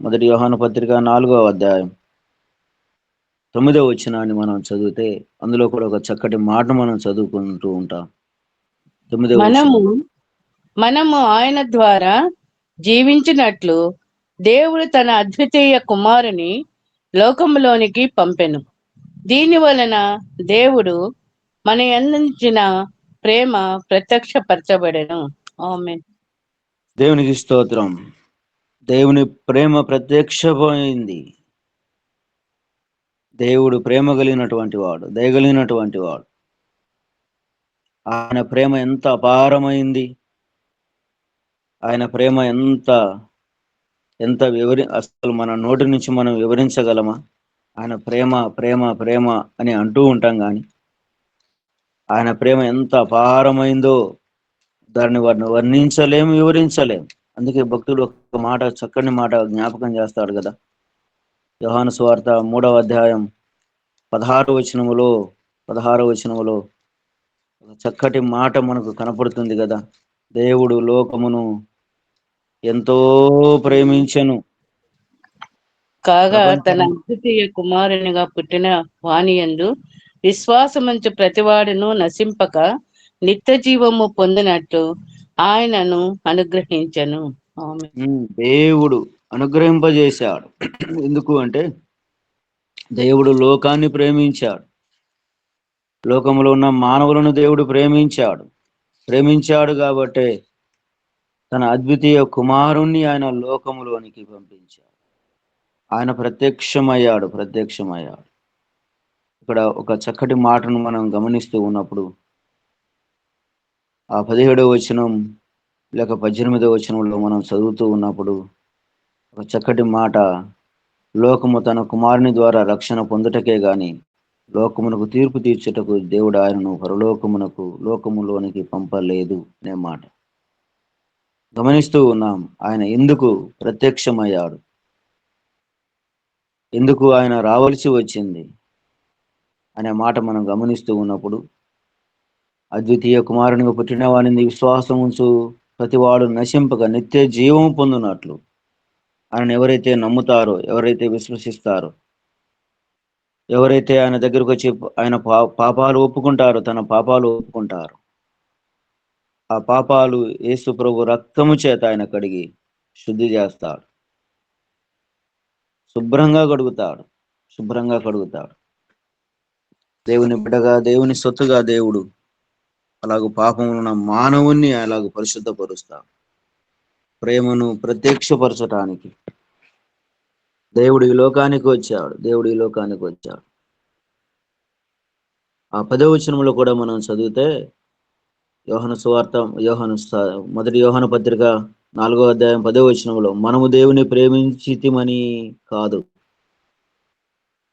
మొదటి యోహాను పత్రిక 4వ అధ్యాయం 4వ వచనం, 9వ వచనాన్ని మనం చదివితే అందులో కూడా ఒక చక్కటి మాట మనం చదువుకుంటూ ఉంటాం. 9వ మనము వచనం. మనము ఆయన ద్వారా జీవించినట్లు దేవుడు తన అద్వితీయ కుమారుని లోకములోనికి పంపెను. దీని వలన దేవుడు మన అందించిన ప్రేమ ప్రత్యక్షపరచబడెను. ఆమేన్. దేవునికి స్తోత్రం. దేవుని ప్రేమ ప్రత్యక్షమైంది. దేవుడు ప్రేమ కలిగినటువంటి వాడు, దయగలిగినటువంటి వాడు. ఆయన ప్రేమ ఎంత అపారమైంది, ఆయన ప్రేమ ఎంత ఎంత అసలు మన నోటి నుంచి మనం వివరించగలమా? ఆయన ప్రేమ ప్రేమ ప్రేమ అని అంటూ ఉంటాం కానీ ఆయన ప్రేమ ఎంత అపారమైందో దాన్ని వర్ణించలేము, వివరించలేము. అందుకే భక్తుడు ఒక మాట, చక్కని మాట జ్ఞాపకం చేస్తాడు కదా. యోహాను సువార్త 3వ అధ్యాయం 16వ వచనములో ఒక చక్కటి మాట మనకు కనపడుతుంది కదా. దేవుడు లోకమును ఎంతో ప్రేమించెను, కాగా తన ప్రపంచం అద్వితీయ కుమారునిగా పుట్టిన వానియందు విశ్వాసముంచు ప్రతివాడును నశింపక నిత్య జీవము పొందినట్టు ఆయనను అనుగ్రహించెను. ఆమేన్. దేవుడు అనుగ్రహింపజేశాడు. ఎందుకు అంటే దేవుడు లోకాన్ని ప్రేమించాడు, లోకంలో ఉన్న మానవులను దేవుడు ప్రేమించాడు కాబట్టే తన అద్వితీయ కుమారుణ్ణి ఆయన లోకములోనికి పంపించాడు. ఆయన ప్రత్యక్షమయ్యాడు. ఇక్కడ ఒక చక్కటి మాటను మనం గమనిస్తూ ఉన్నప్పుడు ఆ 17వ వచనం లేక 18వ వచనంలో మనం చదువుతూ ఉన్నప్పుడు ఒక చక్కటి మాట, లోకము తన కుమారుని ద్వారా రక్షణ పొందుటకే గాని లోకమునకు తీర్పు తీర్చుటకు దేవుడు ఆయనను లోకములోనికి పంపలేదు అనే మాట గమనిస్తూ ఉన్నాం. ఆయన ఎందుకు ప్రత్యక్షమయ్యాడు, ఎందుకు ఆయన రావలసి వచ్చింది అనే మాట మనం గమనిస్తూ ఉన్నప్పుడు, అద్వితీయ కుమారునిగా పుట్టిన వానిని విశ్వాసం ఉంచు ప్రతివాడు నశింపక నిత్య జీవము పొందునట్లు ఆయన ఎవరైతే నమ్ముతారో, ఎవరైతే విశ్వసిస్తారో, ఎవరైతే ఆయన దగ్గరకు వచ్చి ఆయన పాపాలు ఒప్పుకుంటారో, తన పాపాలు ఒప్పుకుంటారో, ఆ పాపాలు యేసు ప్రభు రక్తము చేత ఆయన కడిగి శుద్ధి చేస్తాడు, శుభ్రంగా కడుగుతాడు. దేవుని బిడ్డగా, దేవుని సొత్తుగా దేవుడు అలాగూ పాపములో ఉన్న మానవుణ్ణి అలాగూ పరిశుద్ధపరుస్తాడు. ప్రేమను ప్రత్యక్షపరచటానికి దేవుడు ఈ లోకానికి వచ్చాడు. ఆ 10వ వచనంలో కూడా మనం చదివితే మొదటి యోహాను పత్రిక 4వ అధ్యాయం 10వ వచనంలో, మనము దేవుని ప్రేమించితిమని కాదు,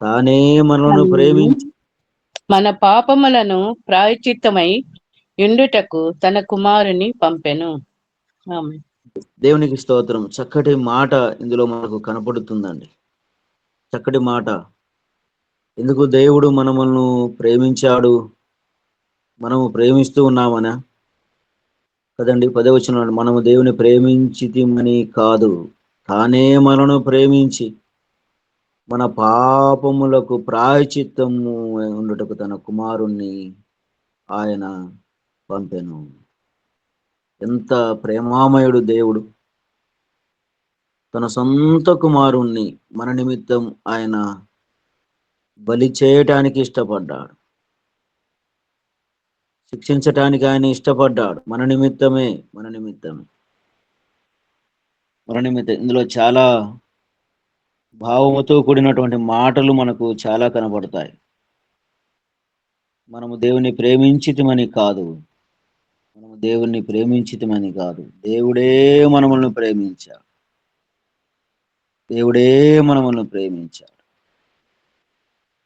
తానే మనలను ప్రేమించి మన పాపములను ప్రాయశ్చిత్తమై యుండుటకు తన కుమారుని పంపెను. ఆమేన్. దేవునికి స్తోత్రం. చక్కటి మాట ఇందులో మనకు కనపడుతుందండి. చక్కటి మాట. ఎందుకు దేవుడు మనలను ప్రేమించాడు? మనము ప్రేమిస్తూ ఉన్నామనా? కదండి. 10వ వచనంలో మనము దేవుని ప్రేమించితిమని కాదు, తానే మనను ప్రేమించి మన పాపములకు ప్రాయశ్చిత్తము ఉండుటకు తన కుమారుణ్ణి ఆయన పంపెను. ఎంత ప్రేమామయుడు దేవుడు! తన సొంత కుమారుణ్ణి మన నిమిత్తం ఆయన బలి చేయటానికి ఇష్టపడ్డాడు, శిక్షించటానికి ఆయన ఇష్టపడ్డాడు. మన నిమిత్తమే. ఇందులో చాలా భావముతో కూడినటువంటి మాటలు మనకు చాలా కనబడతాయి. మనము దేవుని ప్రేమించితిమని కాదు, దేవుడే మనల్ని ప్రేమించాడు.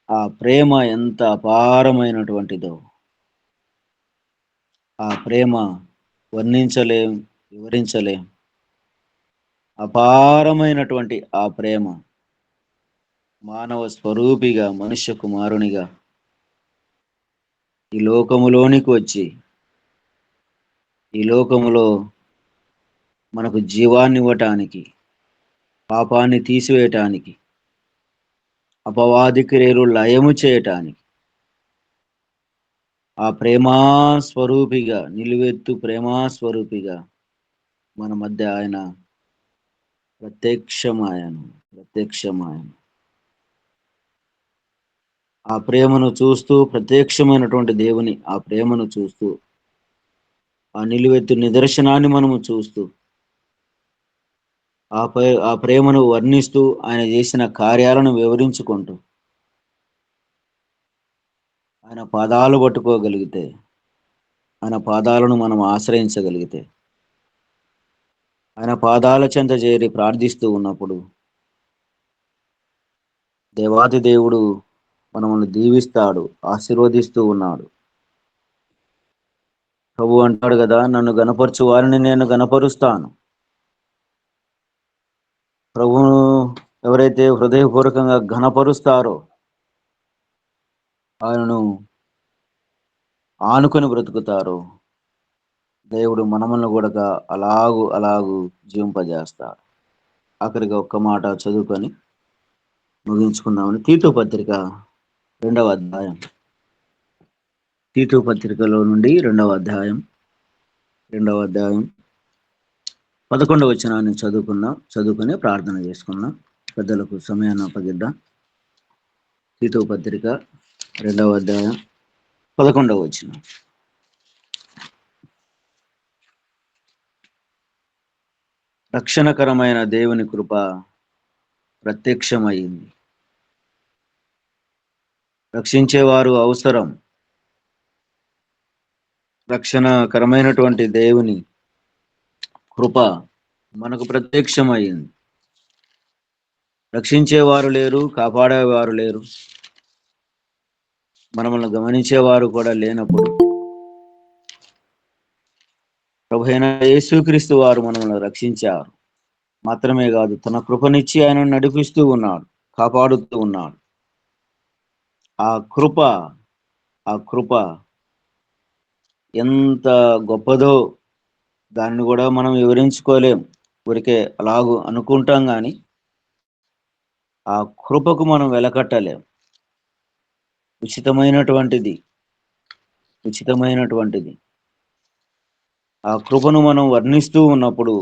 ఆ ప్రేమ ఎంత అపారమైనటువంటిదో, ఆ ప్రేమ వర్ణించలేం, వివరించలేం. అపారమైనటువంటి ఆ ప్రేమ మానవ స్వరూపిగా, మనుష్య కుమారునిగా ఈ లోకములోనికి వచ్చి ఈ లోకములో మనకు జీవాన్ని ఇవ్వటానికి, పాపాన్ని తీసివేయటానికి అపవాది క్రియలు లయము చేయటానికి ఆ ప్రేమా స్వరూపిగా, నిలువెత్తు ప్రేమా స్వరూపిగా మన మధ్య ఆయన ప్రత్యక్షమాయను. ఆ ప్రేమను చూస్తూ, ప్రత్యక్షమైనటువంటి దేవుని ఆ ప్రేమను చూస్తూ, ఆ నిలువెత్తు నిదర్శనాన్ని మనము చూస్తూ, ఆ ప్రేమను వర్ణిస్తూ, ఆయన చేసిన కార్యాలను వివరించుకుంటూ, ఆయన పాదాలు పట్టుకోగలిగితే, ఆయన పాదాలను మనం ఆశ్రయించగలిగితే, ఆయన పాదాల చెంత చేరి ప్రార్థిస్తూ ఉన్నప్పుడు దేవాది దేవుడు మనల్ని దీవిస్తాడు, ఆశీర్వదిస్తూ ఉన్నాడు. ప్రభు అంటాడు కదా, నన్ను గనపరచు వారిని నేను గనపరుస్తాను. ప్రభువును ఎవరైతే హృదయపూర్వకంగా ఘనపరుస్తారో ఆయనను ఆనుకొని బ్రతుకుతారో దేవుడు మనములను కూడా అలాగు జీవింపజేస్తాడు. ఆఖరిగా ఒక్క మాట చదువుకొని ముగించుకుందామని తీతు పత్రిక 2వ అధ్యాయం, తీతు పత్రికలో నుండి 2వ అధ్యాయం 11వ వచనాన్ని చదువుకొని ప్రార్థన చేసుకుందాం. పెద్దలకు సమయాన్ని అప్పగిద్దాం. తీతు పత్రిక 2వ అధ్యాయం 11వ వచనం. రక్షణకరమైన దేవుని కృప ప్రత్యక్షమైంది. రక్షించేవారు అవసరం. రక్షణకరమైనటువంటి దేవుని కృప మనకు ప్రత్యక్షమైంది. రక్షించేవారు లేరు, కాపాడేవారు లేరు, మనల్ని గమనించేవారు కూడా లేనప్పుడు ప్రభువైన యేసుక్రీస్తు వారు మనల్ని రక్షించారు. మాత్రమే కాదు, తన కృపనిచ్చి ఆయన నడిపిస్తూ ఉన్నాడు, కాపాడుతూ ఉన్నాడు. ఆ కృప ఎంత గొప్పదో దాన్ని కూడా మనం వివరించుకోలేం. ఊరికే అలాగూ అనుకుంటాం కానీ ఆ కృపకు మనం వెలకట్టలేం. ఉచితమైనటువంటిది. ఆ కృపను మనం వర్ణిస్తూ ఉన్నప్పుడు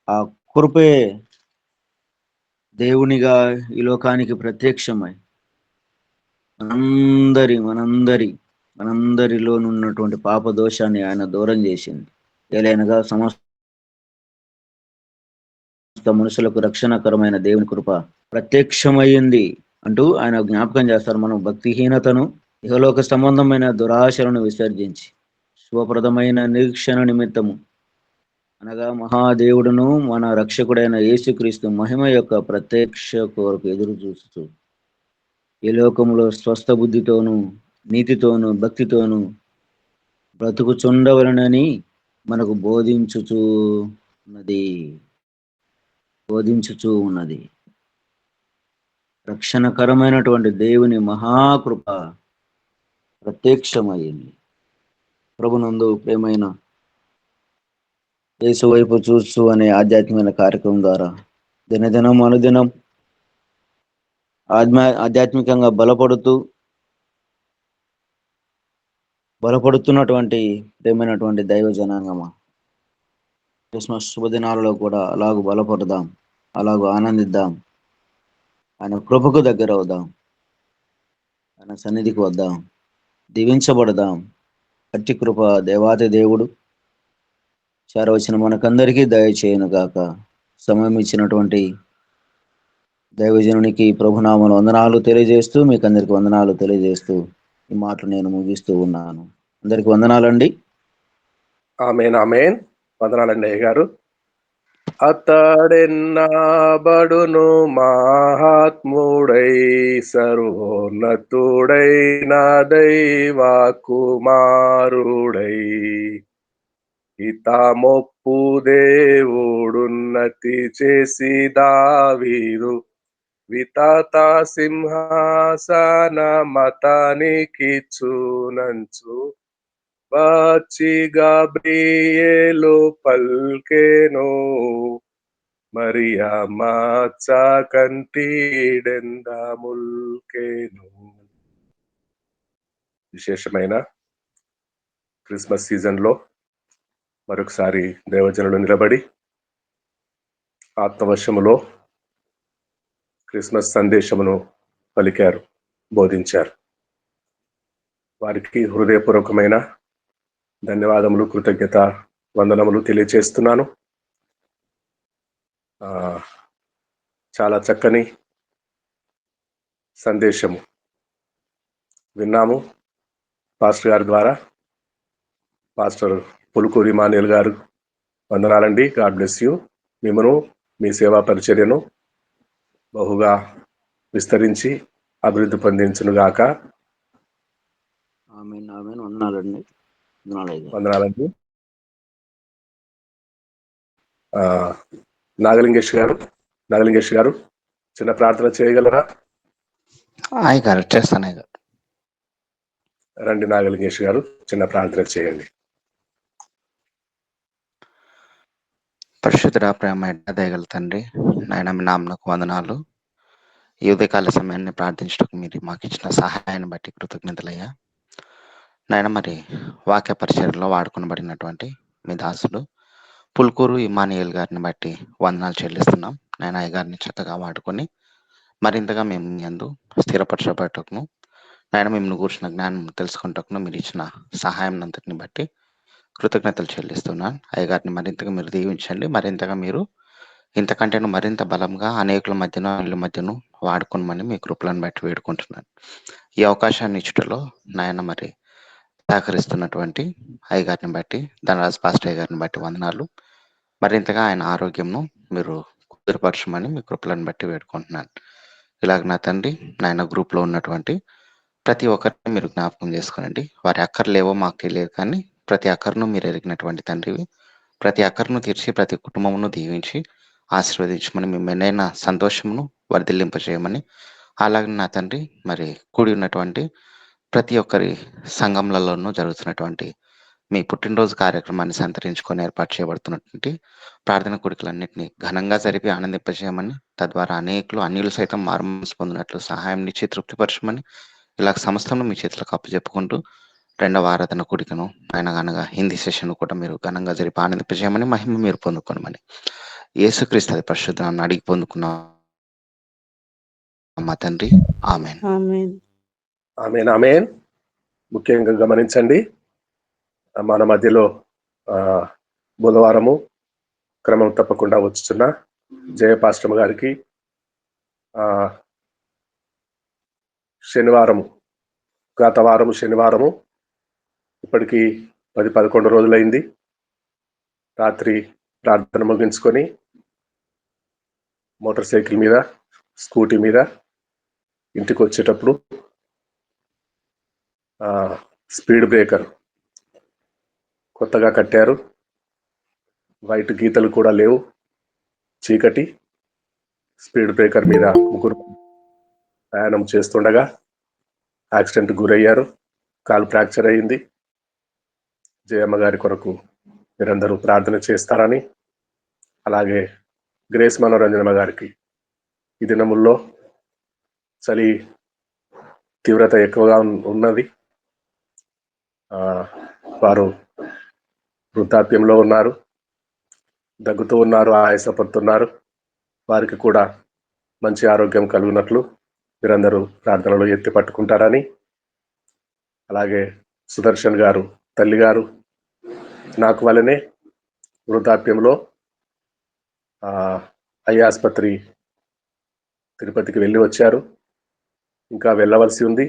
ఆ కృపే దేవునిగా ఈ లోకానికి ప్రత్యక్షమై మనందరిలోనున్నటువంటి పాప దోషాన్ని ఆయన దూరం చేసింది. ఏలైనగా సమస్త మనుషులకు రక్షణకరమైన దేవుని కృప ప్రత్యక్షమయ్యింది అంటూ ఆయన జ్ఞాపకం చేస్తారు. మనం భక్తిహీనతను, ఇహలోక సంబంధమైన దురాశలను విసర్జించి శుభప్రదమైన నిరీక్షణ నిమిత్తము, అనగా మహాదేవుడును మన రక్షకుడైన యేసుక్రీస్తు మహిమ యొక్క ప్రత్యక్ష కొరకు ఎదురు చూస్తూ ఈ లోకంలో స్వస్థ బుద్ధితోనూ, నీతితోనూ, భక్తితోనూ బ్రతుకుచుండవలనని మనకు బోధించుచూ ఉన్నది. రక్షణకరమైనటువంటి దేవుని మహాకృప ప్రత్యక్షమైంది. ప్రభునందు ప్రేమైన యేసు వైపు చూస్తూ అనే ఆధ్యాత్మిక కార్యక్రమం ద్వారా దినదినం అనుదినం ఆధ్యాత్మికంగా బలపడుతున్నటువంటి ప్రేమైనటువంటి దైవ జనాంగమా, క్రిస్మస్ శుభదినాలలో కూడా అలాగూ బలపడదాం, అలాగూ ఆనందిద్దాం, ఆయన కృపకు దగ్గర అవుదాం, ఆయన సన్నిధికి వద్దాం, దీవించబడదాం. అట్టి కృప దేవాతి దేవుడు చేరవచ్చిన మనకందరికీ దయచేయను గాక. సమయం ఇచ్చినటువంటి దైవజనునికి ప్రభునామమున వందనాలు తెలియజేస్తూ, మీకు అందరికి వందనాలు తెలియజేస్తూ ఈ మాటలు నేను ముగిస్తూ ఉన్నాను. అందరికి వందనాలండి. ఆమేన్. వందనాలండి అయ్య గారు. అతడెన్నాబడును మహాత్ముడై సర్వోన్నతుడైన దైవ కుమారుడై, హితమొప్పు దేవుడున్నతి చేసి దావీదు వితత సింహాసన మతానికిచ్చునంచు వచ్చి గబ్రియేలు పల్కెను. మరియా మాచా కంటీడెంద ముల్కేను. విశేషమైన క్రిస్మస్ సీజన్లో మరొకసారి దేవజనులు నిలబడి ఆత్మవశములో క్రిస్మస్ సందేశమును పలికారు, బోధించారు. వారికి హృదయపూర్వకమైన ధన్యవాదములు, కృతజ్ఞత వందనములు తెలియచేస్తున్నాను. చాలా చక్కని సందేశము విన్నాము పాస్టర్ గారి ద్వారా. పాస్టర్ పులుకూరి ఇమానియేల్ గారు వందనాలండి. God bless you. మిమ్మను మీ సేవా పరిచర్యను బహుగా విస్తరించి అభివృద్ధి పొందించును గాక. ఆమేన్ ఆమేన్. వందనాలండి. వందనాలండి. నాగలింగేష్ గారు చిన్న ప్రార్థన చేయగలరా? గారు చేస్తాను. రండి నాగలింగేష్ గారు, చిన్న ప్రార్థన చేయండి. పరిశుద్ధ ప్రేమ దయగల తండ్రి, నాయన మీ నామమునకు వందనాలు. ఈ ఉదయకాల సమయాన్ని ప్రార్థించడానికి మీరు మాకు ఇచ్చిన సహాయాన్ని బట్టి కృతజ్ఞతలయ్యా. నాయన మరి వాక్య పరిచర్యలో వాడుకొనబడినటువంటి మీ దాసుడు పుల్కూరు ఇమానియేల్ గారిని బట్టి వందనాలు చెల్లిస్తున్నాం. నాయన అయ్య గారిని చక్కగా వాడుకొని మరింతగా మేము యందు స్థిరపరచబడటకును, నాయన మిమ్మల్ని కూర్చున్న జ్ఞానం తెలుసుకుంటకును మీరు ఇచ్చిన సహాయం అంతటిని బట్టి కృతజ్ఞతలు చెల్లిస్తున్నాను. అయ్యగారిని మరింతగా మీరు దీవించండి. మరింతగా మీరు ఇంతకంటేను మరింత బలంగా అనేకుల మధ్యన ఇళ్ళ మధ్యను వాడుకోమని మీ కృపలను బట్టి వేడుకుంటున్నాను. ఈ అవకాశాన్ని ఇచ్చుటలో నాయన మరి సహకరిస్తున్నటువంటి అయ్యగారిని బట్టి, ధనరాజ్ పాస్టర్ అయ్యగారిని బట్టి వందనాలు. మరింతగా ఆయన ఆరోగ్యంను మీరు కుదురుపరచమని మీ కృపలను బట్టి వేడుకుంటున్నాను. ఇలాగ నా తండ్రి, నాయన గ్రూప్లో ఉన్నటువంటి ప్రతి ఒక్కరిని మీరు జ్ఞాపకం చేసుకోనండి. వారి అక్కర్లేవో మాకు తెలియదు, కానీ ప్రతి అక్కర్ను మీరు ఎరిగినటువంటి తండ్రివి. ప్రతి అక్కర్ను తీర్చి ప్రతి కుటుంబమును దీవించి ఆశీర్వదించమని, మీ మెనైన సంతోషమును వర్ధిల్లింపజేయమని, అలాగే నా తండ్రి మరి కూడి ఉన్నటువంటి ప్రతి ఒక్కరి సంఘంలలోనూ జరుగుతున్నటువంటి మీ పుట్టినరోజు కార్యక్రమాన్ని సంతరించుకొని ఏర్పాటు చేయబడుతున్నటువంటి ప్రార్థన కూడికలన్నింటినీ ఘనంగా జరిపి ఆనందింపజేయమని, తద్వారా అన్యులు సైతం మారుమనసు పొందినట్లు సహాయం ఇచ్చి తృప్తిపరచమని, ఇలా సమస్తను మీ చేతులకు అప్పచెప్పుకుంటూ రెండవ ఆరాధన కూడికను అనగా హిందీ సెషన్ కూడా మీరు ఘనంగా జరిపి ఆనందింపజేయమని, మహిమ మీరు పొందుకోనమని యేసుక్రీస్తు పరిశుద్ధనామమున అడిగి పొందుకున్నాం మా తండ్రి. ఆమేన్. ఆమేన్ ఆమేన్. ముఖ్యంగా గమనించండి, మన మధ్యలో బుధవారము క్రమం తప్పకుండా వచ్చుచున్న జయపాశ్రమ గారికి గత వారము శనివారము ఇప్పటికీ 10-11 రోజులైంది. రాత్రి ప్రార్థన ముగించుకొని మోటార్ సైకిల్ మీద, స్కూటీ మీద ఇంటికి వచ్చేటప్పుడు స్పీడ్ బ్రేకర్ కొత్తగా కట్టారు, వైట్ గీతలు కూడా లేవు, చీకటి. స్పీడ్ బ్రేకర్ మీద ముగ్గురు ప్రయాణం చేస్తుండగా యాక్సిడెంట్ గురయ్యారు. కాలు ఫ్రాక్చర్ అయింది. జయమ్మ గారి కొరకు మీరందరూ ప్రార్థన చేస్తారని, అలాగే గ్రేస్ మనోరంజనమ్మ గారికి ఈ దినముల్లో చలి తీవ్రత ఎక్కువగా ఉన్నది. వారు వృద్ధాప్యంలో ఉన్నారు, దగ్గుతూ ఉన్నారు, ఆయాసపడుతున్నారు. వారికి కూడా మంచి ఆరోగ్యం కలుగునట్లు మీరందరూ ప్రార్థనలో ఎత్తి పట్టుకుంటారని, అలాగే సుదర్శన్ గారు తల్లి గారు నాకు వలనే వృద్ధాప్యంలో ఐ ఆసుపత్రి తిరుపతికి వెళ్ళి వచ్చారు. ఇంకా వెళ్ళవలసి ఉంది.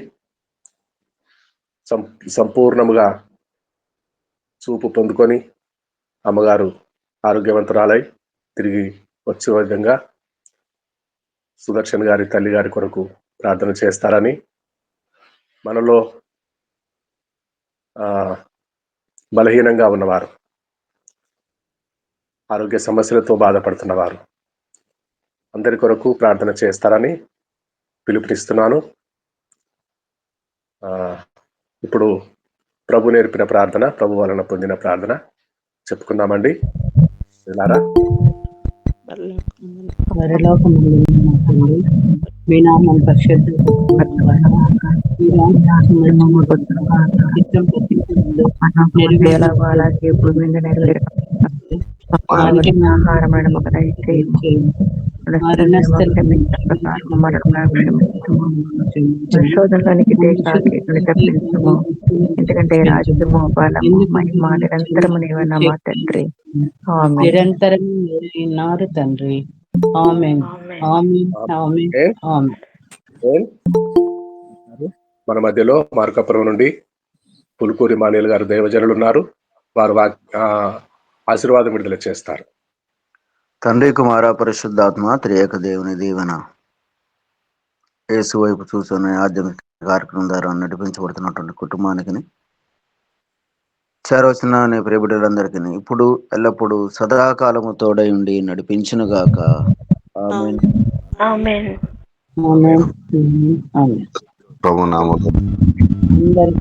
సంపూర్ణముగా చూపు పొందుకొని అమ్మగారు ఆరోగ్యవంతురాలై తిరిగి వచ్చే విధంగా సుదర్శన్ గారి తల్లి గారి కొరకు ప్రార్థన చేస్తారని, మనలో బలహీనంగా ఉన్నవారు, ఆరోగ్య సమస్యలతో బాధపడుతున్నవారు అందరి కొరకు ప్రార్థన చేస్తారని పిలుపునిస్తున్నాను. ఇప్పుడు ప్రభు నేర్పిన ప్రార్థన, ప్రభు వలన పొందిన ప్రార్థన చెప్పుకుందామండి. పరలోకమందున్న మా తండ్రి, మీ నామం పరిశుద్ధపరచబడును గాక. మీ రాజ్యం వచ్చును గాక. మీ చిత్తం ప్రతిష్ఠించు అలాగే భూమి మీద నెరవేరుతుంది. మా అనుదిన ఆహారమైన మాకు దయచేయము. శోధనలోనికి దేశానికి తప్పించము. ఎందుకంటే రాజ్యము బలము మహిమ నిరంతరము నీవన్న మా తండ్రి. ఆమేన్. నిరంతరం ఉన్నారు తండ్రి. ఆమేన్. ఆమేన్. ఆమేన్. ఆమేన్. మన మధ్యలో మార్కాపురం నుండి పులుకూరి మానేలు గారు దైవజనులు ఉన్నారు. వారు ఆశీర్వాదం విడుదల చేస్తారు. తండ్రి కుమార పరిశుద్ధాత్మ త్రియేక దేవుని దీవెన యేసు వైపు చూసుకునే ఆధ్యాత్మిక కార్యక్రమం ద్వారా నడిపించబడుతున్నటువంటి కుటుంబానికి చేరవచ్చిన నీ ప్రియబిడ్డలందరికీ ఇప్పుడు ఎల్లప్పుడూ సదాకాలము తోడై ఉండి నడిపించునుగాక. ఆమేన్. ఆమేన్. ఆమేన్. ఆమేన్. ప్రభు నామములో అందరికీ